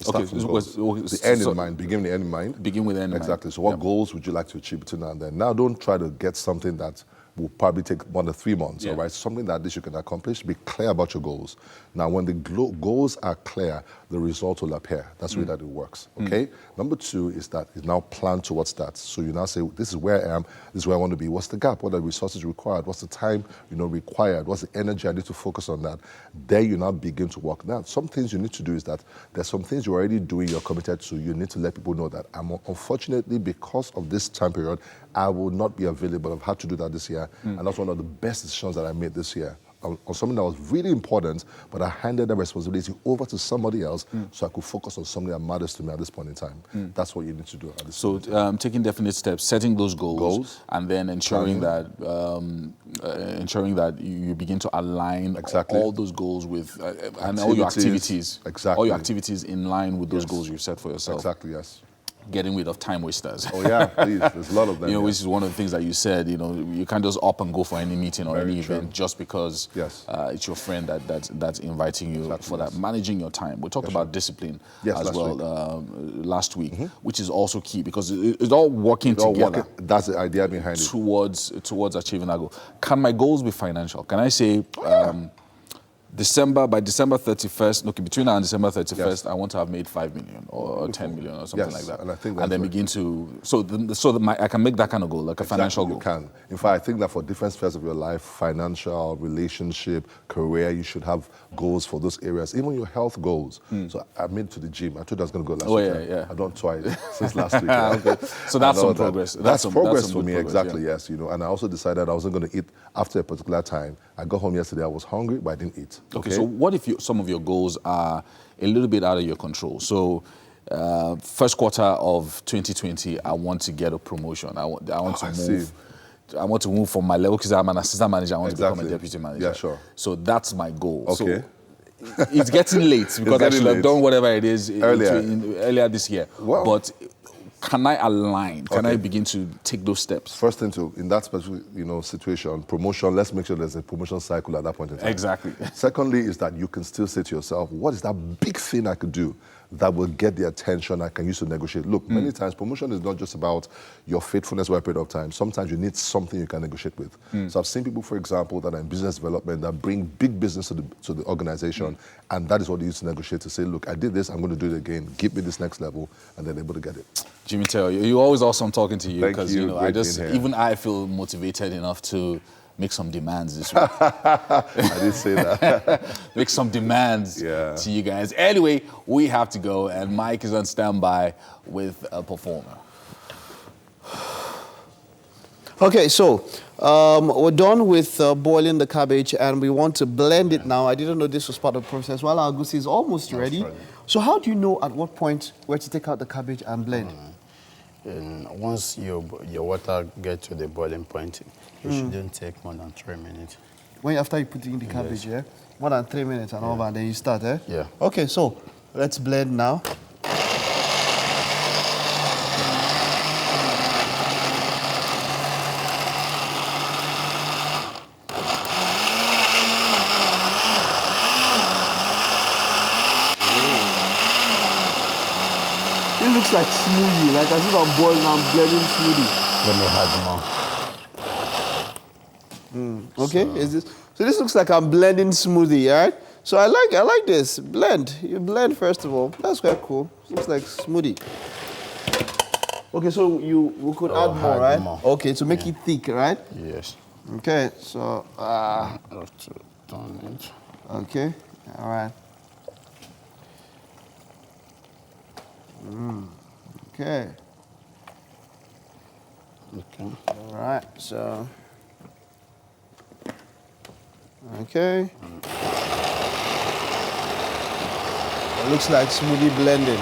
Okay, the end in mind. Begin with the end in mind. Begin with the end in mind. Exactly. So what goals would you like to achieve between now and then? Now, don't try to get something that will probably take 1 to 3 months, all right? Something that this you can accomplish. Be clear about your goals. Now, when the goals are clear, the result will appear. That's the way that it works, okay? Number 2 is that you now plan towards that. So you now say, this is where I am, this is where I want to be. What's the gap? What are the resources required? What's the time, required? What's the energy I need to focus on that? There you now begin to work. Now, some things you need to do is that there's some things you're already doing, you're committed to. You need to let people know that unfortunately, because of this time period, I will not be available. I've had to do that this year. And that's one of the best decisions that I made this year. On something that was really important, but I handed that responsibility over to somebody else so I could focus on something that matters to me at this point in time. That's what you need to do at this point in time. Taking definite steps, setting those goals. And then ensuring that you begin to align all those goals with and all your activities. Exactly. All your activities in line with those goals you've set for yourself. Exactly, yes. Getting rid of time wasters. Oh yeah, please. There's a lot of them. Which is one of the things that you said. You can't just up and go for any meeting or any event just because it's your friend that's inviting you for that. Managing your time. We talked about discipline as well last week, which is also key because it's all working together. That's the idea behind it. Towards achieving that goal. Can my goals be financial? Can I say? by December 31st, okay, between now and December 31st, I want to have made 5 million or 10 million or something like that. And I think and then begin to, I can make that kind of goal, like a financial goal. You can. In fact, I think that for different spheres of your life, financial, relationship, career, you should have goals for those areas, even your health goals. So I made it to the gym. I told you I was going to go last week. Yeah. I've done twice since last week. Okay. So that's some progress. That's progress for me, progress, exactly, yes. You know, and I also decided I wasn't going to eat after a particular time. I got home yesterday, I was hungry, but I didn't eat. Okay, so what if some of your goals are a little bit out of your control? So first quarter of 2020, I want to get a promotion. I want to move. I want to move from my level because I'm an assistant manager. I want to become a deputy manager. Yeah, sure. So that's my goal. Okay. So it's getting late because I should have done whatever it is earlier this year. Well, but can I align? Can I begin to take those steps? First thing in that specific, situation, promotion, let's make sure there's a promotion cycle at that point in time. Exactly. Secondly is that you can still say to yourself, what is that big thing I could do that will get the attention I can use to negotiate? Look, many times promotion is not just about your faithfulness over a period of time. Sometimes you need something you can negotiate with. So I've seen people, for example, that are in business development that bring big business to the organization, and that is what they use to negotiate, to say, look, I did this, I'm going to do it again, give me this next level, and then they're able to get it. Jimmy Tell, you're always awesome talking to you because I feel motivated enough to make some demands this week. I did say that. Make some demands to you guys. Anyway, we have to go, and Mike is on standby with a performer. Okay, so we're done with boiling the cabbage, and we want to blend it now. I didn't know this was part of the process. Well, our goosey is almost ready. So how do you know at what point where to take out the cabbage and blend? And once your water gets to the boiling point, it shouldn't take more than 3 minutes. After you put in the cabbage, more than 3 minutes and over, and then you start, Yeah. Okay, so let's blend now. It looks like smoothie, like as if I'm boiling and blending smoothie. Let me add more. Okay, so this looks like I'm blending smoothie, all right? So I like this. Blend. You blend first of all. That's quite cool. Looks like smoothie. Okay, so we could add more, right? More. Okay, to make it thick, right? Yes. Okay, so Have to turn it. okay, all right. Okay. Okay. All right, so okay. It looks like smoothie blending.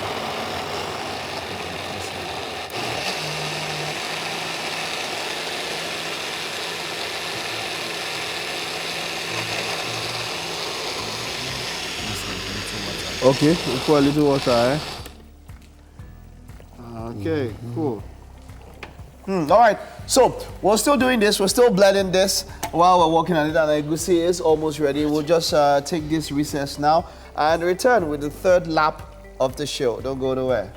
Okay, we'll pour a little water, eh? Okay, cool. All right, so we're still doing this. We're still blending this while we're working on it. And egusi is almost ready. We'll just take this recess now and return with the third lap of the show. Don't go nowhere.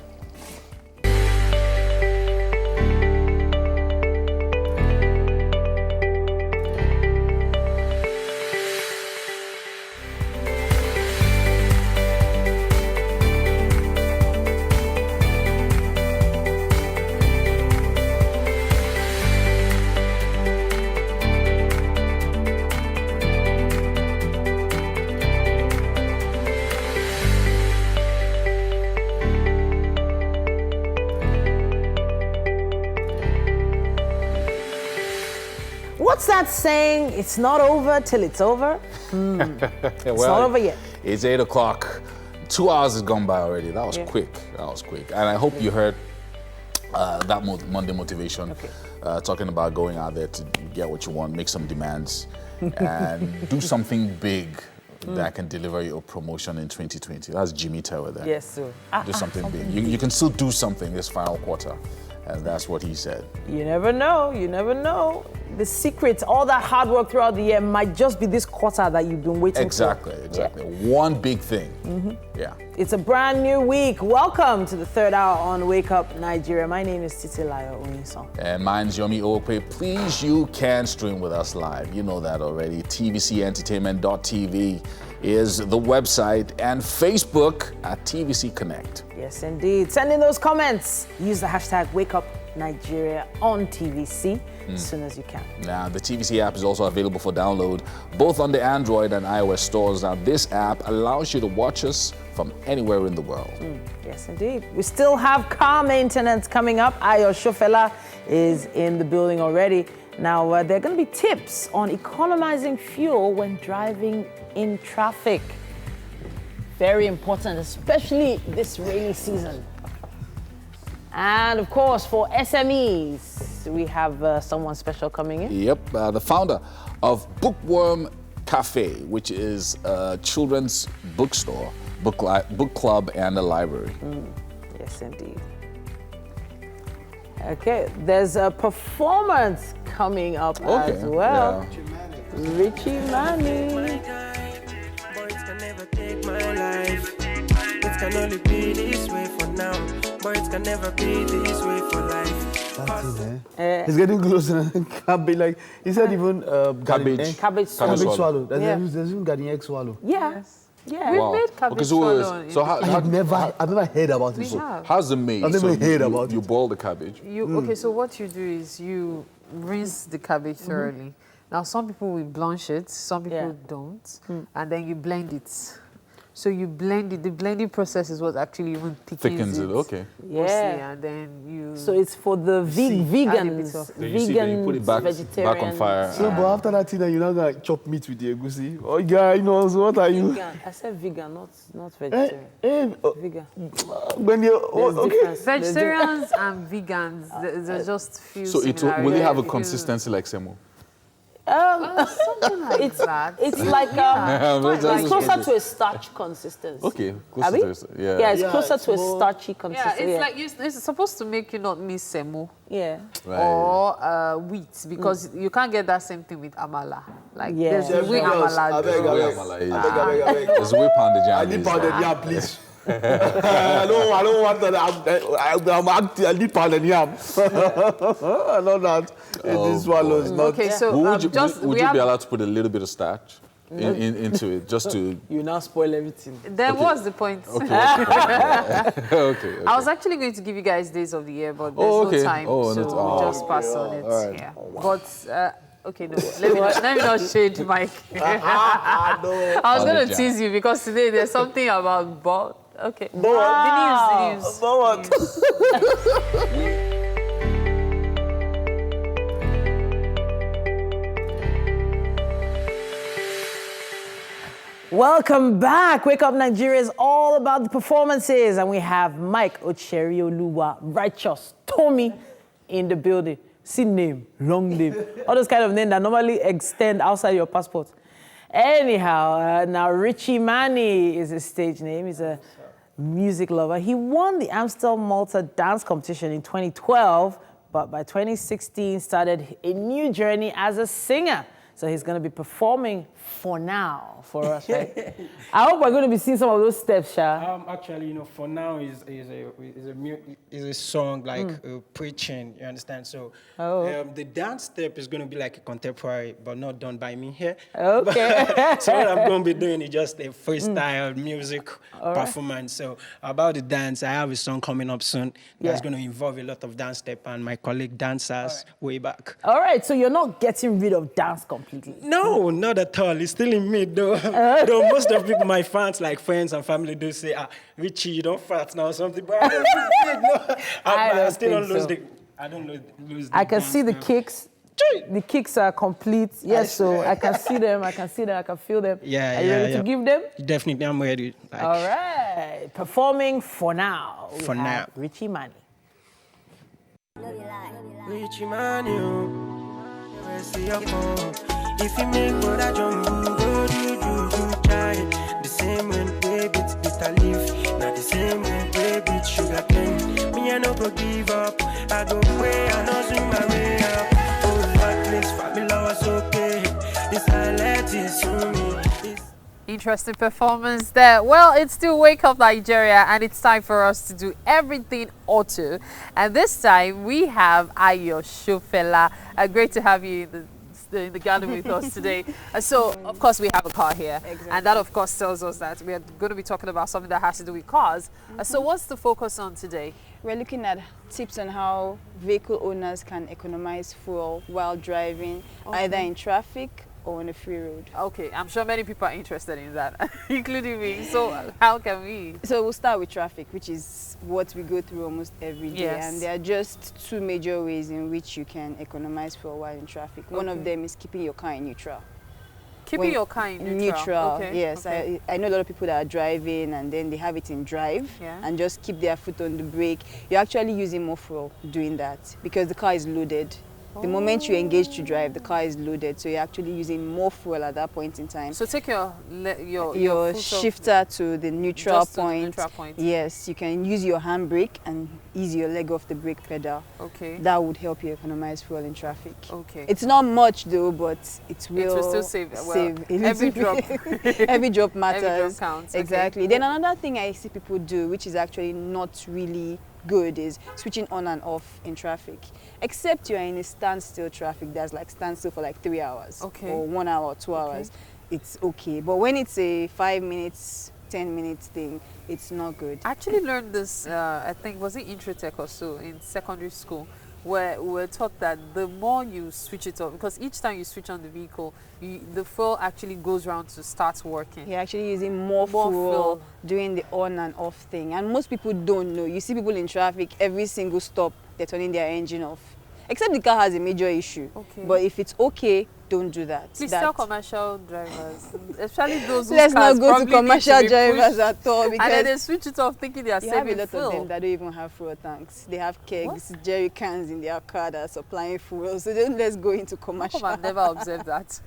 What's that saying? It's not over till it's over. It's not over yet. It's 8 o'clock. 2 hours has gone by already. That was quick. That was quick. And I hope you heard that Monday motivation, talking about going out there to get what you want, make some demands, and do something big that can deliver you a promotion in 2020. That's Jimmy Tower there. Yes, sir. Do something big. You can still do something this final quarter. And that's what he said. You never know. You never know. The secret, all that hard work throughout the year might just be this quarter that you've been waiting for. Exactly. One big thing. Yeah. It's a brand new week. Welcome to the third hour on Wake Up Nigeria. My name is Titilayo Oniso. And mine's Yomi Ope. Please, you can stream with us live. You know that already. TVCentertainment.tv. is the website, and Facebook at TVC Connect. Yes, indeed. Send in those comments. Use the hashtag WakeUpNigeria on TVC as soon as you can. Now, the TVC app is also available for download, both on the Android and iOS stores. Now, this app allows you to watch us from anywhere in the world. Yes, indeed. We still have car maintenance coming up. Ayo Shofela is in the building already. Now, there are going to be tips on economizing fuel when driving in traffic. Very important, especially this rainy season. And of course, for SMEs, we have someone special coming in. Yep, the founder of Bookworm Cafe, which is a children's bookstore, book club, and a library. Yes, indeed. Okay, there's a performance coming up as well. Yeah. Richie Manny. Boys can never take my life. It can only be this way for now. Boys can never be this way for life. It's getting closer. Cabbage, like he said, even Cabbage. Cabbage swallow. Yeah. There's even garden egg swallow. Yeah. Yeah. We've Wow. made cabbage Okay, swallow. so I've never heard about it. We have. how's it made? I've never heard about You it. boil the cabbage. Okay, so what you do is you rinse the cabbage thoroughly. Now, some people will blanch it, some people don't, and then you blend it. So you blend it. The blending process is what actually even thickens it. Okay. Mostly, Yeah. and then you. So it's for the vegans, So you see, then you put it back on fire. So, but after that thing, you're not gonna chop meat with the egusi. Oh, yeah, you know. So what are you? vegan. I said vegan, not vegetarian. Vegan. When you There's difference. There's Vegetarians and vegans, there's just few So will it similarities. have a consistency like semo? Something like that. It's like it's closer to a starch consistency. Okay, Abi? closer to yeah. Yeah, it's closer to a starchy Yeah, consistency. it's like it's supposed to make you not miss semo yeah. Right. or wheat because you can't get that same thing with amala. Like Yeah. there's the way amala. There's beg. way amala is. There's way pounded jam. I need is. pounded yam, please. I don't want that. I need pounded yam. I know that. This swallow is not. Okay, so Would you, just would we you have, be allowed to put a little bit of starch into it just to? You now spoil everything. then what's the point? Okay. I was actually going to give you guys days of the year, but there's Oh, okay. no time, Oh, so no- we'll just pass on it. All right. Yeah, but. Okay, no. Let me not shade Mike. I was going to tease you because today there's something about ball. Okay. The news. Welcome back. Wake Up Nigeria is all about the performances, and we have Mike Ocherioluwa, Righteous, Tommy in the building. See name, long name, all those kind of names that normally extend outside your passport. Anyhow, now Richie Manny is his stage name. He's a music lover. He won the Amstel Malta dance competition in 2012, but by 2016 started a new journey as a singer. So he's going to be performing for now for us, right? I hope we're going to be seeing some of those steps, Sha. Actually, you know, for now is a song like preaching. You understand? So the dance step is going to be like a contemporary, but not done by me here. Okay. So what I'm going to be doing is just a freestyle music performance. So about the dance, I have a song coming up soon that's going to involve a lot of dance step and my colleague dancers way back. All right, so you're not getting rid of dance completely. No, not at all. It's still in me, though. Though most of people, my fans, like friends and family, do say, Richie, you don't fat now or something. But I don't think, no. I still don't lose the. I don't lose the. I can dance see the now. kicks. The kicks are complete. Yes, so I can see them. I can feel them. Yeah, Are you ready to give them? Definitely, I'm ready. Like, All right. Performing for now. We For have now. Richie Manny. Richie Manny, where's your phone? If you make what I jump, go do, try it. The same way baby, it's bitter leaf. Not the same way baby, it's sugar cane. Me, I no go give up. I go pray, I know swing my way up. Oh, Lord, please, Fabula was okay. This highlight is to me. Interesting performance there. Well, it's still Wake Up Nigeria, and it's time for us to do everything auto. And this time we have Ayo Shofela. Great to have you in the in the garden with us today. So, of course, we have a car here. Exactly. And that, of course, tells us that we are going to be talking about something that has to do with cars. So what's the focus on today? We're looking at tips on how vehicle owners can economize fuel while driving, either in traffic or on a free road. Okay, I'm sure many people are interested in that, including me. So how can we? So we'll start with traffic, which is what we go through almost every day. Yes. And there are just two major ways in which you can economize fuel while in traffic. One of them is keeping your car in neutral. Keeping your car in neutral? Okay. Yes. Okay. I know a lot of people that are driving and then they have it in drive and just keep their foot on the brake. You're actually using more fuel doing that because the car is loaded. The moment you engage to drive, the car is loaded, so you're actually using more fuel at that point in time. So take your shifter to the neutral point. To the neutral point. Yes, you can use your handbrake and ease your leg off the brake pedal. Okay. That would help you economize fuel in traffic. Okay. It's not much though, but it will still save. every drop. Every drop matters. Every drop counts. Exactly. Okay. Then another thing I see people do, which is actually not really good, is switching on and off in traffic. Except you're in a standstill traffic, that's like standstill for like 3 hours or 1 hour or 2 hours, it's okay. But when it's a 5 minutes, 10 minutes thing, it's not good. I actually learned this, I think, was it Intratech or so, in secondary school, where we were taught that the more you switch it off, because each time you switch on the vehicle, the fuel actually goes around to start working. You're actually using more fuel doing the on and off thing. And most people don't know. You see people in traffic, every single stop, they're turning their engine off. Except the car has a major issue. Okay. But if it's okay, don't do that. Please tell commercial drivers, especially those whose Let's cars not go to probably commercial need to be drivers pushed, at all. Because and then they switch it off thinking they are saving You have a lot of them that don't even have fuel tanks. They have kegs, jerry cans in their car that are supplying fuel. So don't let's go into commercial. I've never observed that.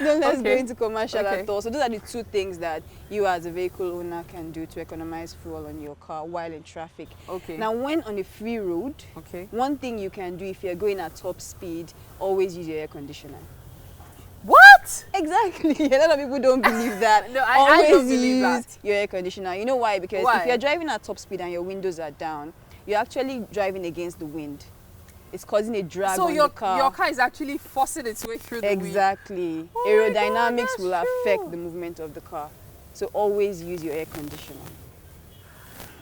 Don't let's go into commercial at all. So those are the two things that you as a vehicle owner can do to economize fuel on your car while in traffic. Okay. Now, when on a free road, one thing you can do if you're going at top speed, always use your air conditioner. What? Exactly. A lot of people don't believe that. No, I don't believe use that. your air conditioner. You know why? Because if you're driving at top speed and your windows are down, you're actually driving against the wind. It's causing a drag on the car. So your car is actually forcing its way through the wind. Exactly. Aerodynamics will affect the movement of the car. So always use your air conditioner.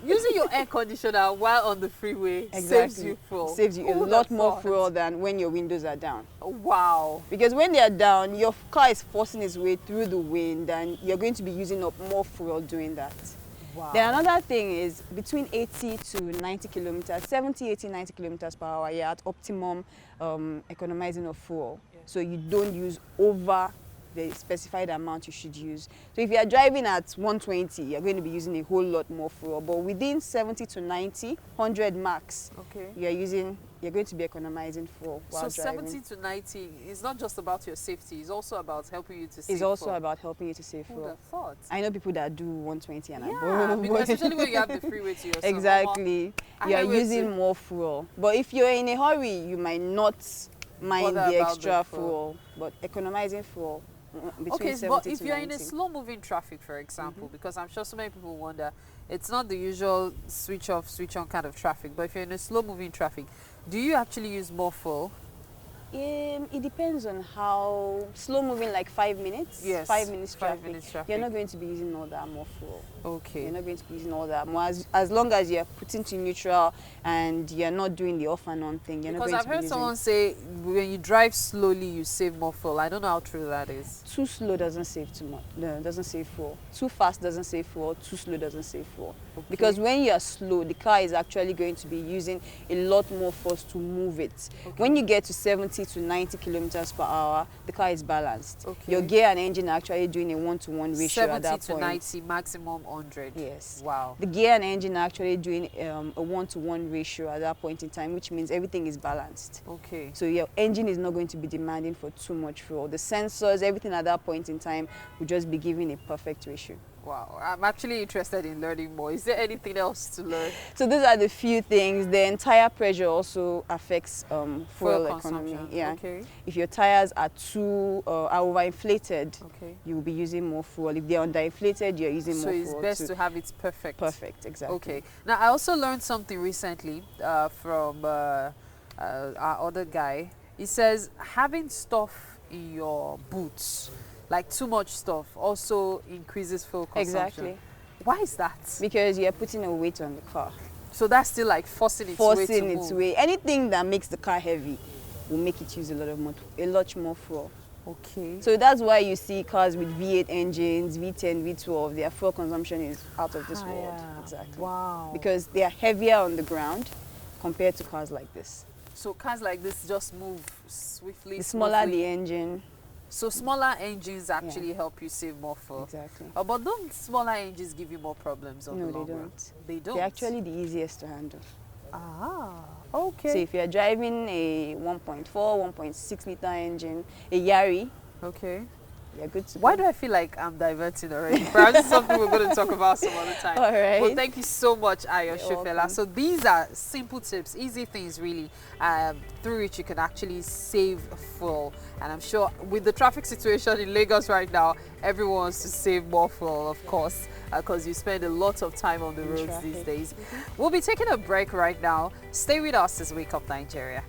Using your air conditioner while on the freeway saves you fuel. Saves you a lot more fuel than when your windows are down. Wow. Because when they are down, your car is forcing its way through the wind and you're going to be using up more fuel doing that. Wow. Then another thing is between 80 to 90 kilometers, 70, 80, 90 kilometers per hour, you're at optimum economizing of fuel. Yes. So you don't use over the specified amount you should use. So if you are driving at 120, you're going to be using a whole lot more fuel. But within 70 to 90, 100 max, you're going to be economizing fuel while driving. 70 to 90 is not just about your safety, it's also about helping you to save It's also fuel. about helping you to save fuel. Who would have thought? I know people that do 120 and above. Because especially when you have the freeway to yourself. Exactly. You are using more fuel. But if you're in a hurry, you might not mind the extra fuel. But economizing fuel between 70 but to if you're 90. in a slow-moving traffic, for example, because I'm sure so many people wonder, it's not the usual switch off, switch on kind of traffic, but if you're in a slow-moving traffic, do you actually use more fuel? It depends on how slow moving, like 5 minutes. Yes. 5 minutes traffic. 5 minutes traffic. You're not going to be using all that more fuel. Okay. You're not going to be using all that more. As long as you're putting to neutral and you're not doing the off and on thing, you're not going to be using. Because I've heard someone say when you drive slowly, you save more fuel. I don't know how true that is. Too slow doesn't save too much. No, it doesn't save fuel. Too fast doesn't save fuel. Too slow doesn't save fuel. Okay. Because when you're slow, the car is actually going to be using a lot more force to move it. Okay. When you get to 70 to 90 kilometers per hour, the car is balanced. Okay. Your gear and engine are actually doing a 1-to-1 ratio at that point. 70 to 90, maximum 100. Yes. Wow. The gear and engine are actually doing a 1-to-1 ratio at that point in time, which means everything is balanced. Okay. So your engine is not going to be demanding for too much fuel. The sensors, everything at that point in time will just be giving a perfect ratio. Wow, I'm actually interested in learning more. Is there anything else to learn? So those are the few things. The tire pressure also affects fuel economy. Yeah. Okay. If your tires are are overinflated, you will be using more fuel. If they're underinflated, you're using more fuel. So it's best to have it perfect. Perfect, exactly. Okay. Now I also learned something recently from our other guy. He says having stuff in your boots. Like too much stuff also increases fuel consumption. Exactly. Why is that? Because you're putting a weight on the car. So that's still like forcing its way to move. Anything that makes the car heavy will make it use a lot more fuel. Okay. So that's why you see cars with V8 engines, V10, V12, their fuel consumption is out of this world. Exactly. Wow. Because they are heavier on the ground compared to cars like this. So cars like this just move swiftly. The smaller the engine. So smaller engines actually help you save more fuel. Exactly. But don't smaller engines give you more problems on the long run? They don't. They're actually the easiest to handle. Ah, okay. So if you're driving a 1.4, 1.6 liter engine, a Yari, okay, you're good to Why go. do I feel like I'm diverting already? Perhaps it's something we're going to talk about some other time. All right. Well, thank you so much, Ayo You're Shofela. welcome. So these are simple tips, easy things really, through which you can actually save fuel. And I'm sure with the traffic situation in Lagos right now, everyone wants to save more fuel, of course, because you spend a lot of time on the roads these days. We'll be taking a break right now. Stay with us as Wake Up Nigeria.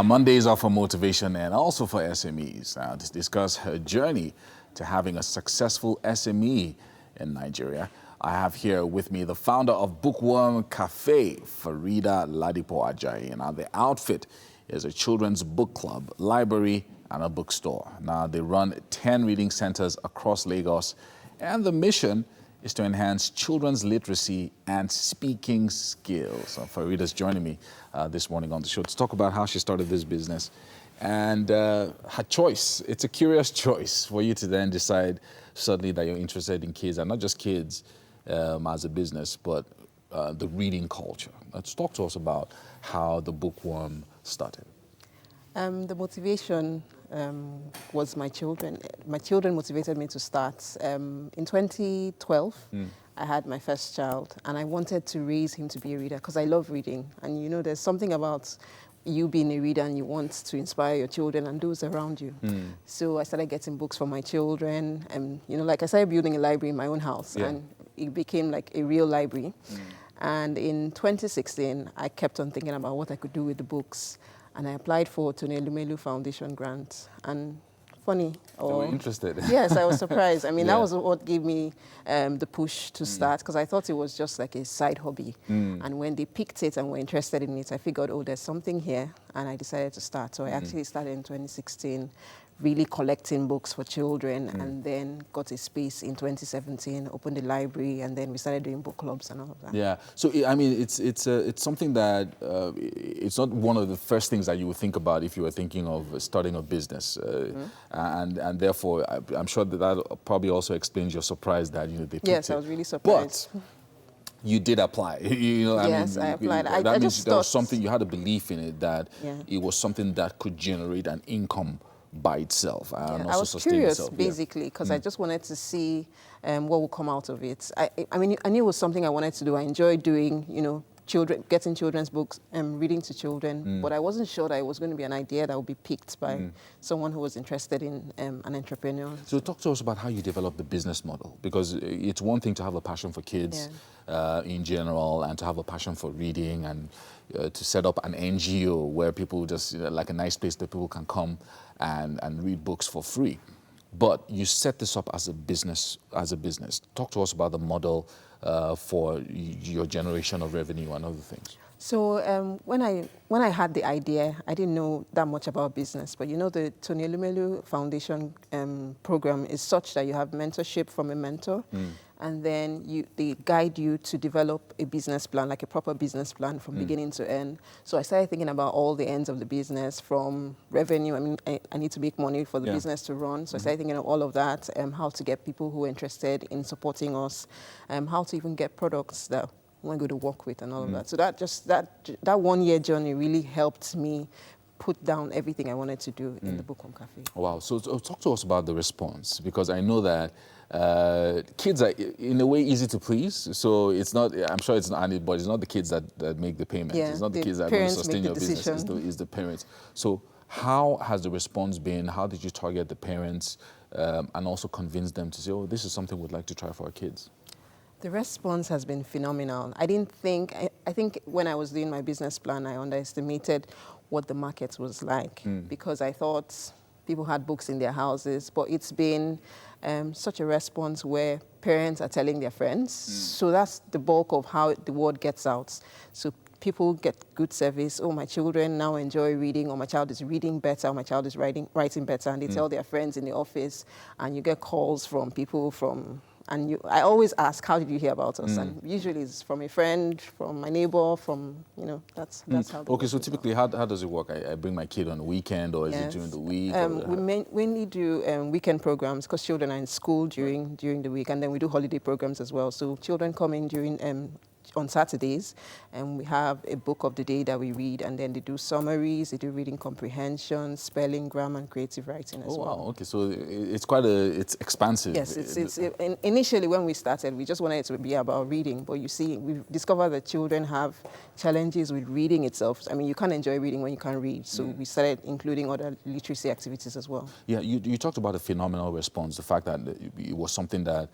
Mondays are for motivation and also for SMEs. To discuss her journey to having a successful SME in Nigeria, I have here with me the founder of Bookworm Cafe, Farida Ladipo Ajayi. Now, the outfit is a children's book club, library, and a bookstore. Now, they run 10 reading centers across Lagos, and the mission is to enhance children's literacy and speaking skills. So Farida's joining me this morning on the show to talk about how she started this business and her choice. It's a curious choice for you to then decide suddenly that you're interested in kids, and not just kids as a business, but the reading culture. Let's talk to us about how the Bookworm started. The motivation was my children. My children motivated me to start. In 2012, I had my first child, and I wanted to raise him to be a reader because I love reading. And you know, there's something about you being a reader and you want to inspire your children and those around you. So I started getting books for my children, and you know, like I started building a library in my own house, and it became like a real library. And in 2016, I kept on thinking about what I could do with the books. And I applied for Tony Elumelu Foundation grant. And funny. They were interested. Yes, I was surprised. I mean, Yeah. that was what gave me the push to start, because I thought it was just like a side hobby. And when they picked it and were interested in it, I figured, oh, there's something here. And I decided to start. So I actually started in 2016, really collecting books for children, and then got a space in 2017, opened a library, and then we started doing book clubs and all of that. Yeah, so I mean, it's something that it's not one of the first things that you would think about if you were thinking of starting a business, and therefore I'm sure that probably also explains your surprise that they picked Yes, it. I was really surprised. But you did apply. Yes, I applied. That I means just there was thought- something, you had a belief in it that it was something that could generate an income by itself and Yeah, also I was sustain curious, itself. basically, because I just wanted to see what would come out of it. I mean, I knew it was something I wanted to do. I enjoyed doing, getting children's books and reading to children, but I wasn't sure that it was going to be an idea that would be picked by someone who was interested in an entrepreneur. So talk to us about how you developed the business model, because it's one thing to have a passion for kids in general and to have a passion for reading and to set up an NGO where people just, like a nice place that people can come and read books for free. But you set this up as a business. Talk to us about the model for your generation of revenue and other things. So when I had the idea, I didn't know that much about business, but the Tony Elumelu Foundation program is such that you have mentorship from a mentor, and then they guide you to develop a business plan, like a proper business plan from beginning to end. So I started thinking about all the ends of the business, from revenue. I mean, I need to make money for the business to run. So I started thinking of all of that, how to get people who are interested in supporting us, how to even get products that we're going to work with and all of that. So that 1 year journey really helped me put down everything I wanted to do in the Bookworm Cafe. Wow. So talk to us about the response, because I know that kids are in a way easy to please. So it's not, I'm sure it's not, but it's not the kids that make the payment. Yeah, it's not the kids that are going to sustain your business. It's the parents. So how has the response been? How did you target the parents and also convince them to say, oh, this is something we'd like to try for our kids? The response has been phenomenal. I didn't think, I think when I was doing my business plan, I underestimated what the market was like because I thought people had books in their houses, but it's been such a response where parents are telling their friends. So that's the bulk of how the word gets out. So people get good service. Oh, my children now enjoy reading, or my child is reading better, or my child is writing better, and they tell their friends in the office, and you get calls from people from, and I always ask, how did you hear about us? And usually it's from a friend, from my neighbor, from, you know, that's how. Okay, so typically, how does it work? I bring my kid on the weekend, or is it during the week? We mainly do weekend programs because children are in school during the week, and then we do holiday programs as well. So children come in during on Saturdays, and we have a book of the day that we read, and then they do summaries, they do reading comprehension, spelling, grammar, and creative writing as well. Oh, wow, okay, so it's expansive. Yes, initially when we started, we just wanted it to be about reading, but you see, we've discovered that children have challenges with reading itself. I mean, you can't enjoy reading when you can't read, so we started including other literacy activities as well. Yeah, you talked about a phenomenal response, the fact that it was something that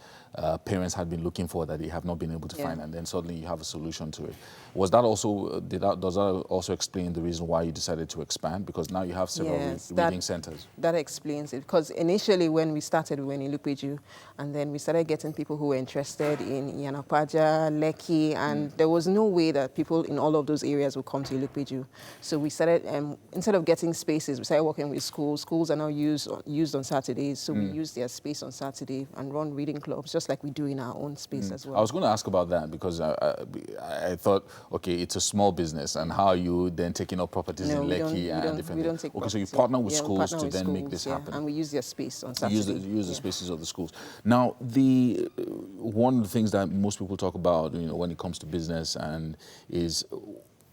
parents had been looking for that they have not been able to find, and then suddenly you have a solution to it. Was that also, does that also explain the reason why you decided to expand? Because now you have several reading centers. That explains it. Because initially when we started, we went in Ilupeju, and then we started getting people who were interested in Yanapaja, Lekki, and there was no way that people in all of those areas would come to Ilupeju. So we started, instead of getting spaces, we started working with schools. Schools are now used on Saturdays, so we use their space on Saturday and run reading clubs, just like we do in our own space as well. I was going to ask about that because I thought, okay, it's a small business, and how are you then taking up properties in Lekki and different? We don't take okay, so you partner with schools to then schools, make this happen, and we use their space on Saturday. Use the spaces of the schools. Now, one of the things that most people talk about, you know, when it comes to business, and is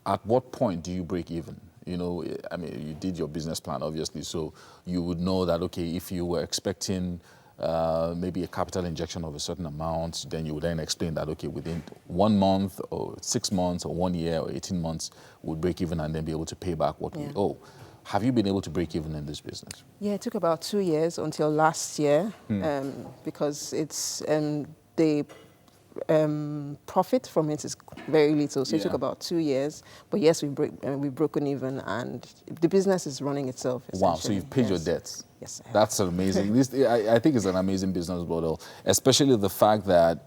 at what point do you break even? You know, I mean, you did your business plan, obviously, so you would know that, okay, if you were expecting maybe a capital injection of a certain amount, then you would then explain that, okay, within 1 month or 6 months or 1 year or 18 months, we'll break even and then be able to pay back what we owe. Have you been able to break even in this business? Yeah, it took about 2 years until last year because it's the profit from it is very little, so it took about 2 years. But yes, we've broken even, and the business is running itself. Wow! So you've paid your debts. Yes, that's amazing. I think it's an amazing business model, especially the fact that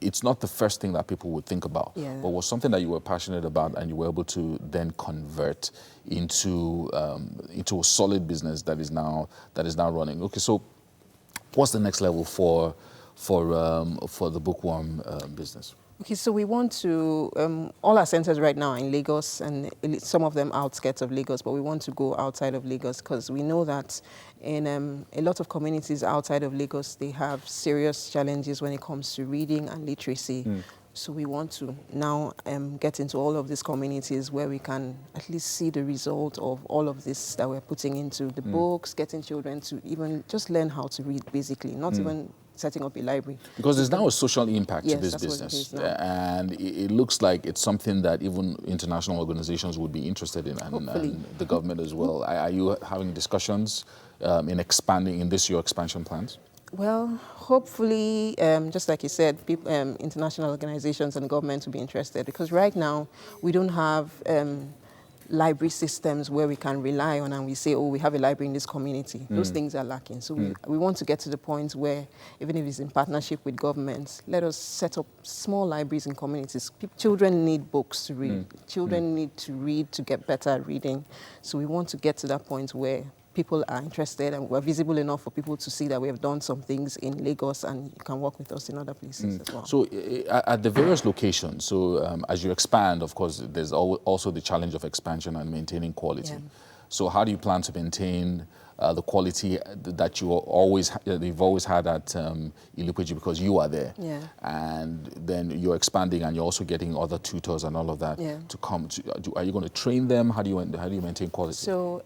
it's not the first thing that people would think about, but was something that you were passionate about, and you were able to then convert into a solid business that is now running. Okay, so what's the next level for the bookworm business? Okay, so we want to, all our centers right now are in Lagos, and some of them outskirts of Lagos, but we want to go outside of Lagos because we know that in a lot of communities outside of Lagos, they have serious challenges when it comes to reading and literacy. So we want to now get into all of these communities where we can at least see the result of all of this that we're putting into the books, getting children to even just learn how to read, basically, not even setting up a library. Because there's now a social impact to this business, and it looks like it's something that even international organizations would be interested in, and the government as well. Are you having discussions in expanding in your expansion plans? Well, hopefully, just like you said, international organizations and government will be interested, because right now we don't have library systems where we can rely on and we say, oh, we have a library in this community. Those things are lacking. So we want to get to the point where, even if it's in partnership with governments, let us set up small libraries in communities. Children need books to read. Children need to read to get better at reading. So we want to get to that point where people are interested and we're visible enough for people to see that we have done some things in Lagos, and you can work with us in other places as well. So at the various locations, as you expand, of course, there's also the challenge of expansion and maintaining quality. So how do you plan to maintain the quality that you've always had at Ilupeju, because you are there, and then you're expanding and you're also getting other tutors and all of that to come. Are you going to train them? How do you maintain quality? So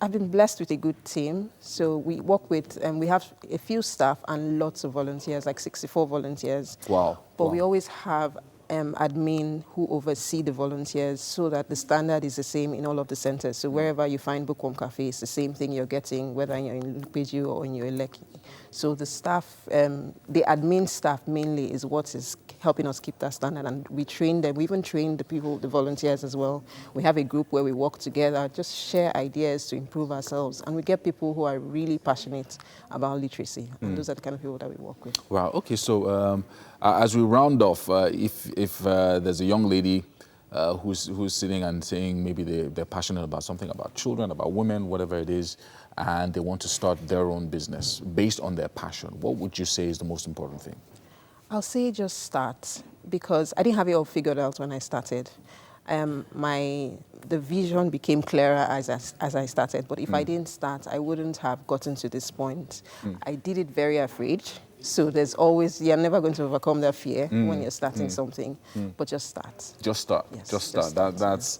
I've been blessed with a good team. So we work with, we have a few staff and lots of volunteers, like 64 volunteers. Wow. But we always have admin who oversee the volunteers so that the standard is the same in all of the centers. So wherever you find Bookworm Cafe, it's the same thing you're getting, whether you're in Lupeju or in your Lekki. So the staff, the admin staff mainly is what is helping us keep that standard, and we train them. We even train the people, the volunteers as well. We have a group where we work together, just share ideas to improve ourselves, and we get people who are really passionate about literacy, and those are the kind of people that we work with. Wow. Okay. So as we round off, if there's a young lady who's sitting and saying maybe they're passionate about something, about children, about women, whatever it is, and they want to start their own business based on their passion, what would you say is the most important thing? I'll say just start, because I didn't have it all figured out when I started. The vision became clearer as I started, but if I didn't start, I wouldn't have gotten to this point. I did it very afraid, so there's always, you're never going to overcome that fear when you're starting something, but just start. Just start. Yes, just start. That's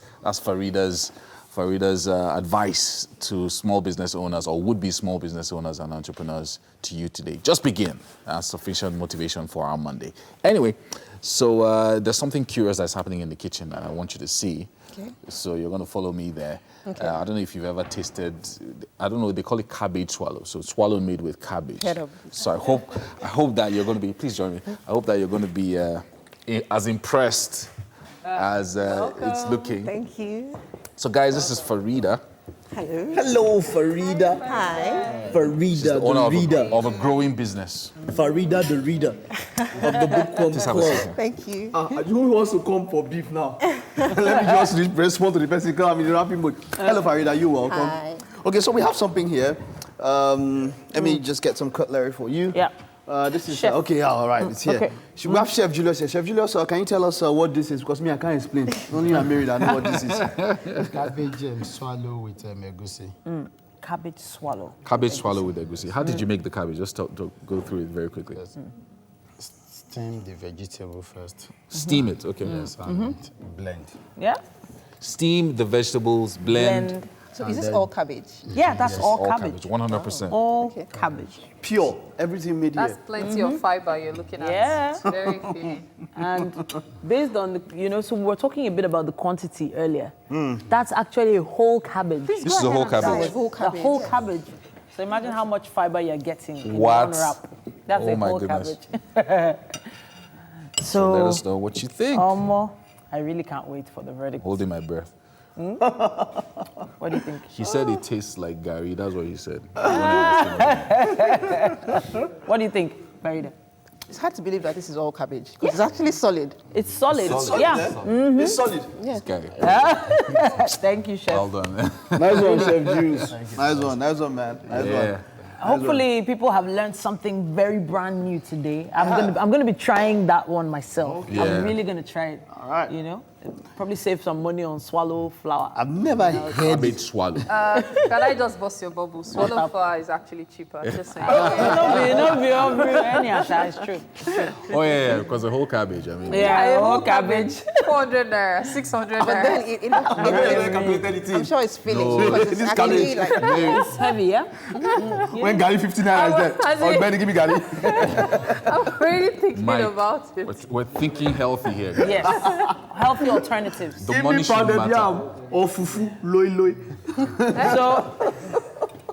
Farida's advice to small business owners or would-be small business owners and entrepreneurs to you today. Just begin. That's sufficient motivation for our Monday. Anyway, so there's something curious that's happening in the kitchen that I want you to see. Okay. So you're going to follow me there. Okay. I don't know if you've ever tasted, I don't know, they call it cabbage swallow. So swallow made with cabbage. So I hope that you're going to be, please join me. I hope that you're going to be as impressed as it's looking. Thank you. So guys, this is Farida. Hello. Hello, Farida. Hi. Farida, the owner reader. Of a growing business. Farida, the reader of the Bookworm Club. Thank you. Who wants to come for beef now? Let me just respond to the person come in the rapping mood. Hello, Farida, you're welcome. Hi. Okay, so we have something here. Let me just get some cutlery for you. Yeah. This is okay. All right, it's here. Okay. We have Chef Julius here. Chef Julius, can you tell us what this is? Because me, I can't explain. Only I'm married, I know what this is. Cabbage swallow with egusi. Cabbage swallow. Cabbage swallow with egusi. How did you make the cabbage? Just to go through it very quickly. Steam the vegetable first. Steam it, okay. Yes, and blend. Yeah. Steam the vegetables, blend. So is this all cabbage? Yeah, that's all cabbage. 100%. All cabbage. Pure. Everything made here. That's plenty of fiber you're looking at. Yeah. It's very filling. And based on the, so we were talking a bit about the quantity earlier. That's actually a whole cabbage. This is a whole cabbage. The whole cabbage. So imagine how much fiber you're getting in What? one wrap. That's Oh a my whole goodness. cabbage. So let us know what you think. I really can't wait for the verdict. Holding my breath. What do you think? He said it tastes like Gary. That's what he said. What do you think, Farida? It's hard to believe that this is all cabbage. It's actually solid. It's solid. Yeah. It's solid. Yeah. Gary. Thank you, Chef. Well done. Nice one, Chef Jules. Nice one, man. Nice one. Hopefully, people have learned something very brand new today. I'm gonna be trying that one myself. Yeah. I'm really gonna try it. All right. You know, probably save some money on swallow flour. I've never heard Cabbage swallow. Can I just bust your bubble? Swallow flour is actually cheaper. Just saying. It's true. Oh yeah, because the whole cabbage. I mean. Yeah, whole cabbage. 400 naira, 600 But naira. then I'm sure it's filling No. because it's actually like It's heavy, yeah? When Gary 50 naira is there. Oh, Benny, give me Gary. I'm really thinking Mike, about it. We're thinking healthy here. Yes. Healthy alternatives. The money shouldn't matter. Or fufu, loi. So,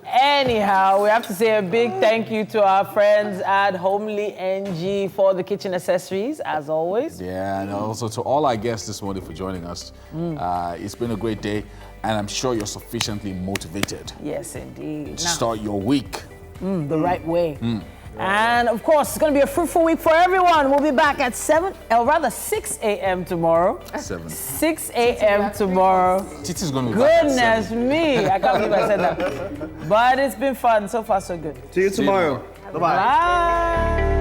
anyhow, we have to say a big thank you to our friends at Homely NG for the kitchen accessories, as always. Yeah, and also to all our guests this morning for joining us. It's been a great day, and I'm sure you're sufficiently motivated Yes, indeed. to start your week. The right way. And of course, it's going to be a fruitful week for everyone. We'll be back at 6 a.m. tomorrow. 6 a.m. tomorrow. Titi's going to be back at Goodness me. I can't believe I said that. But it's been fun. So far, so good. See you tomorrow. Bye-bye. Bye.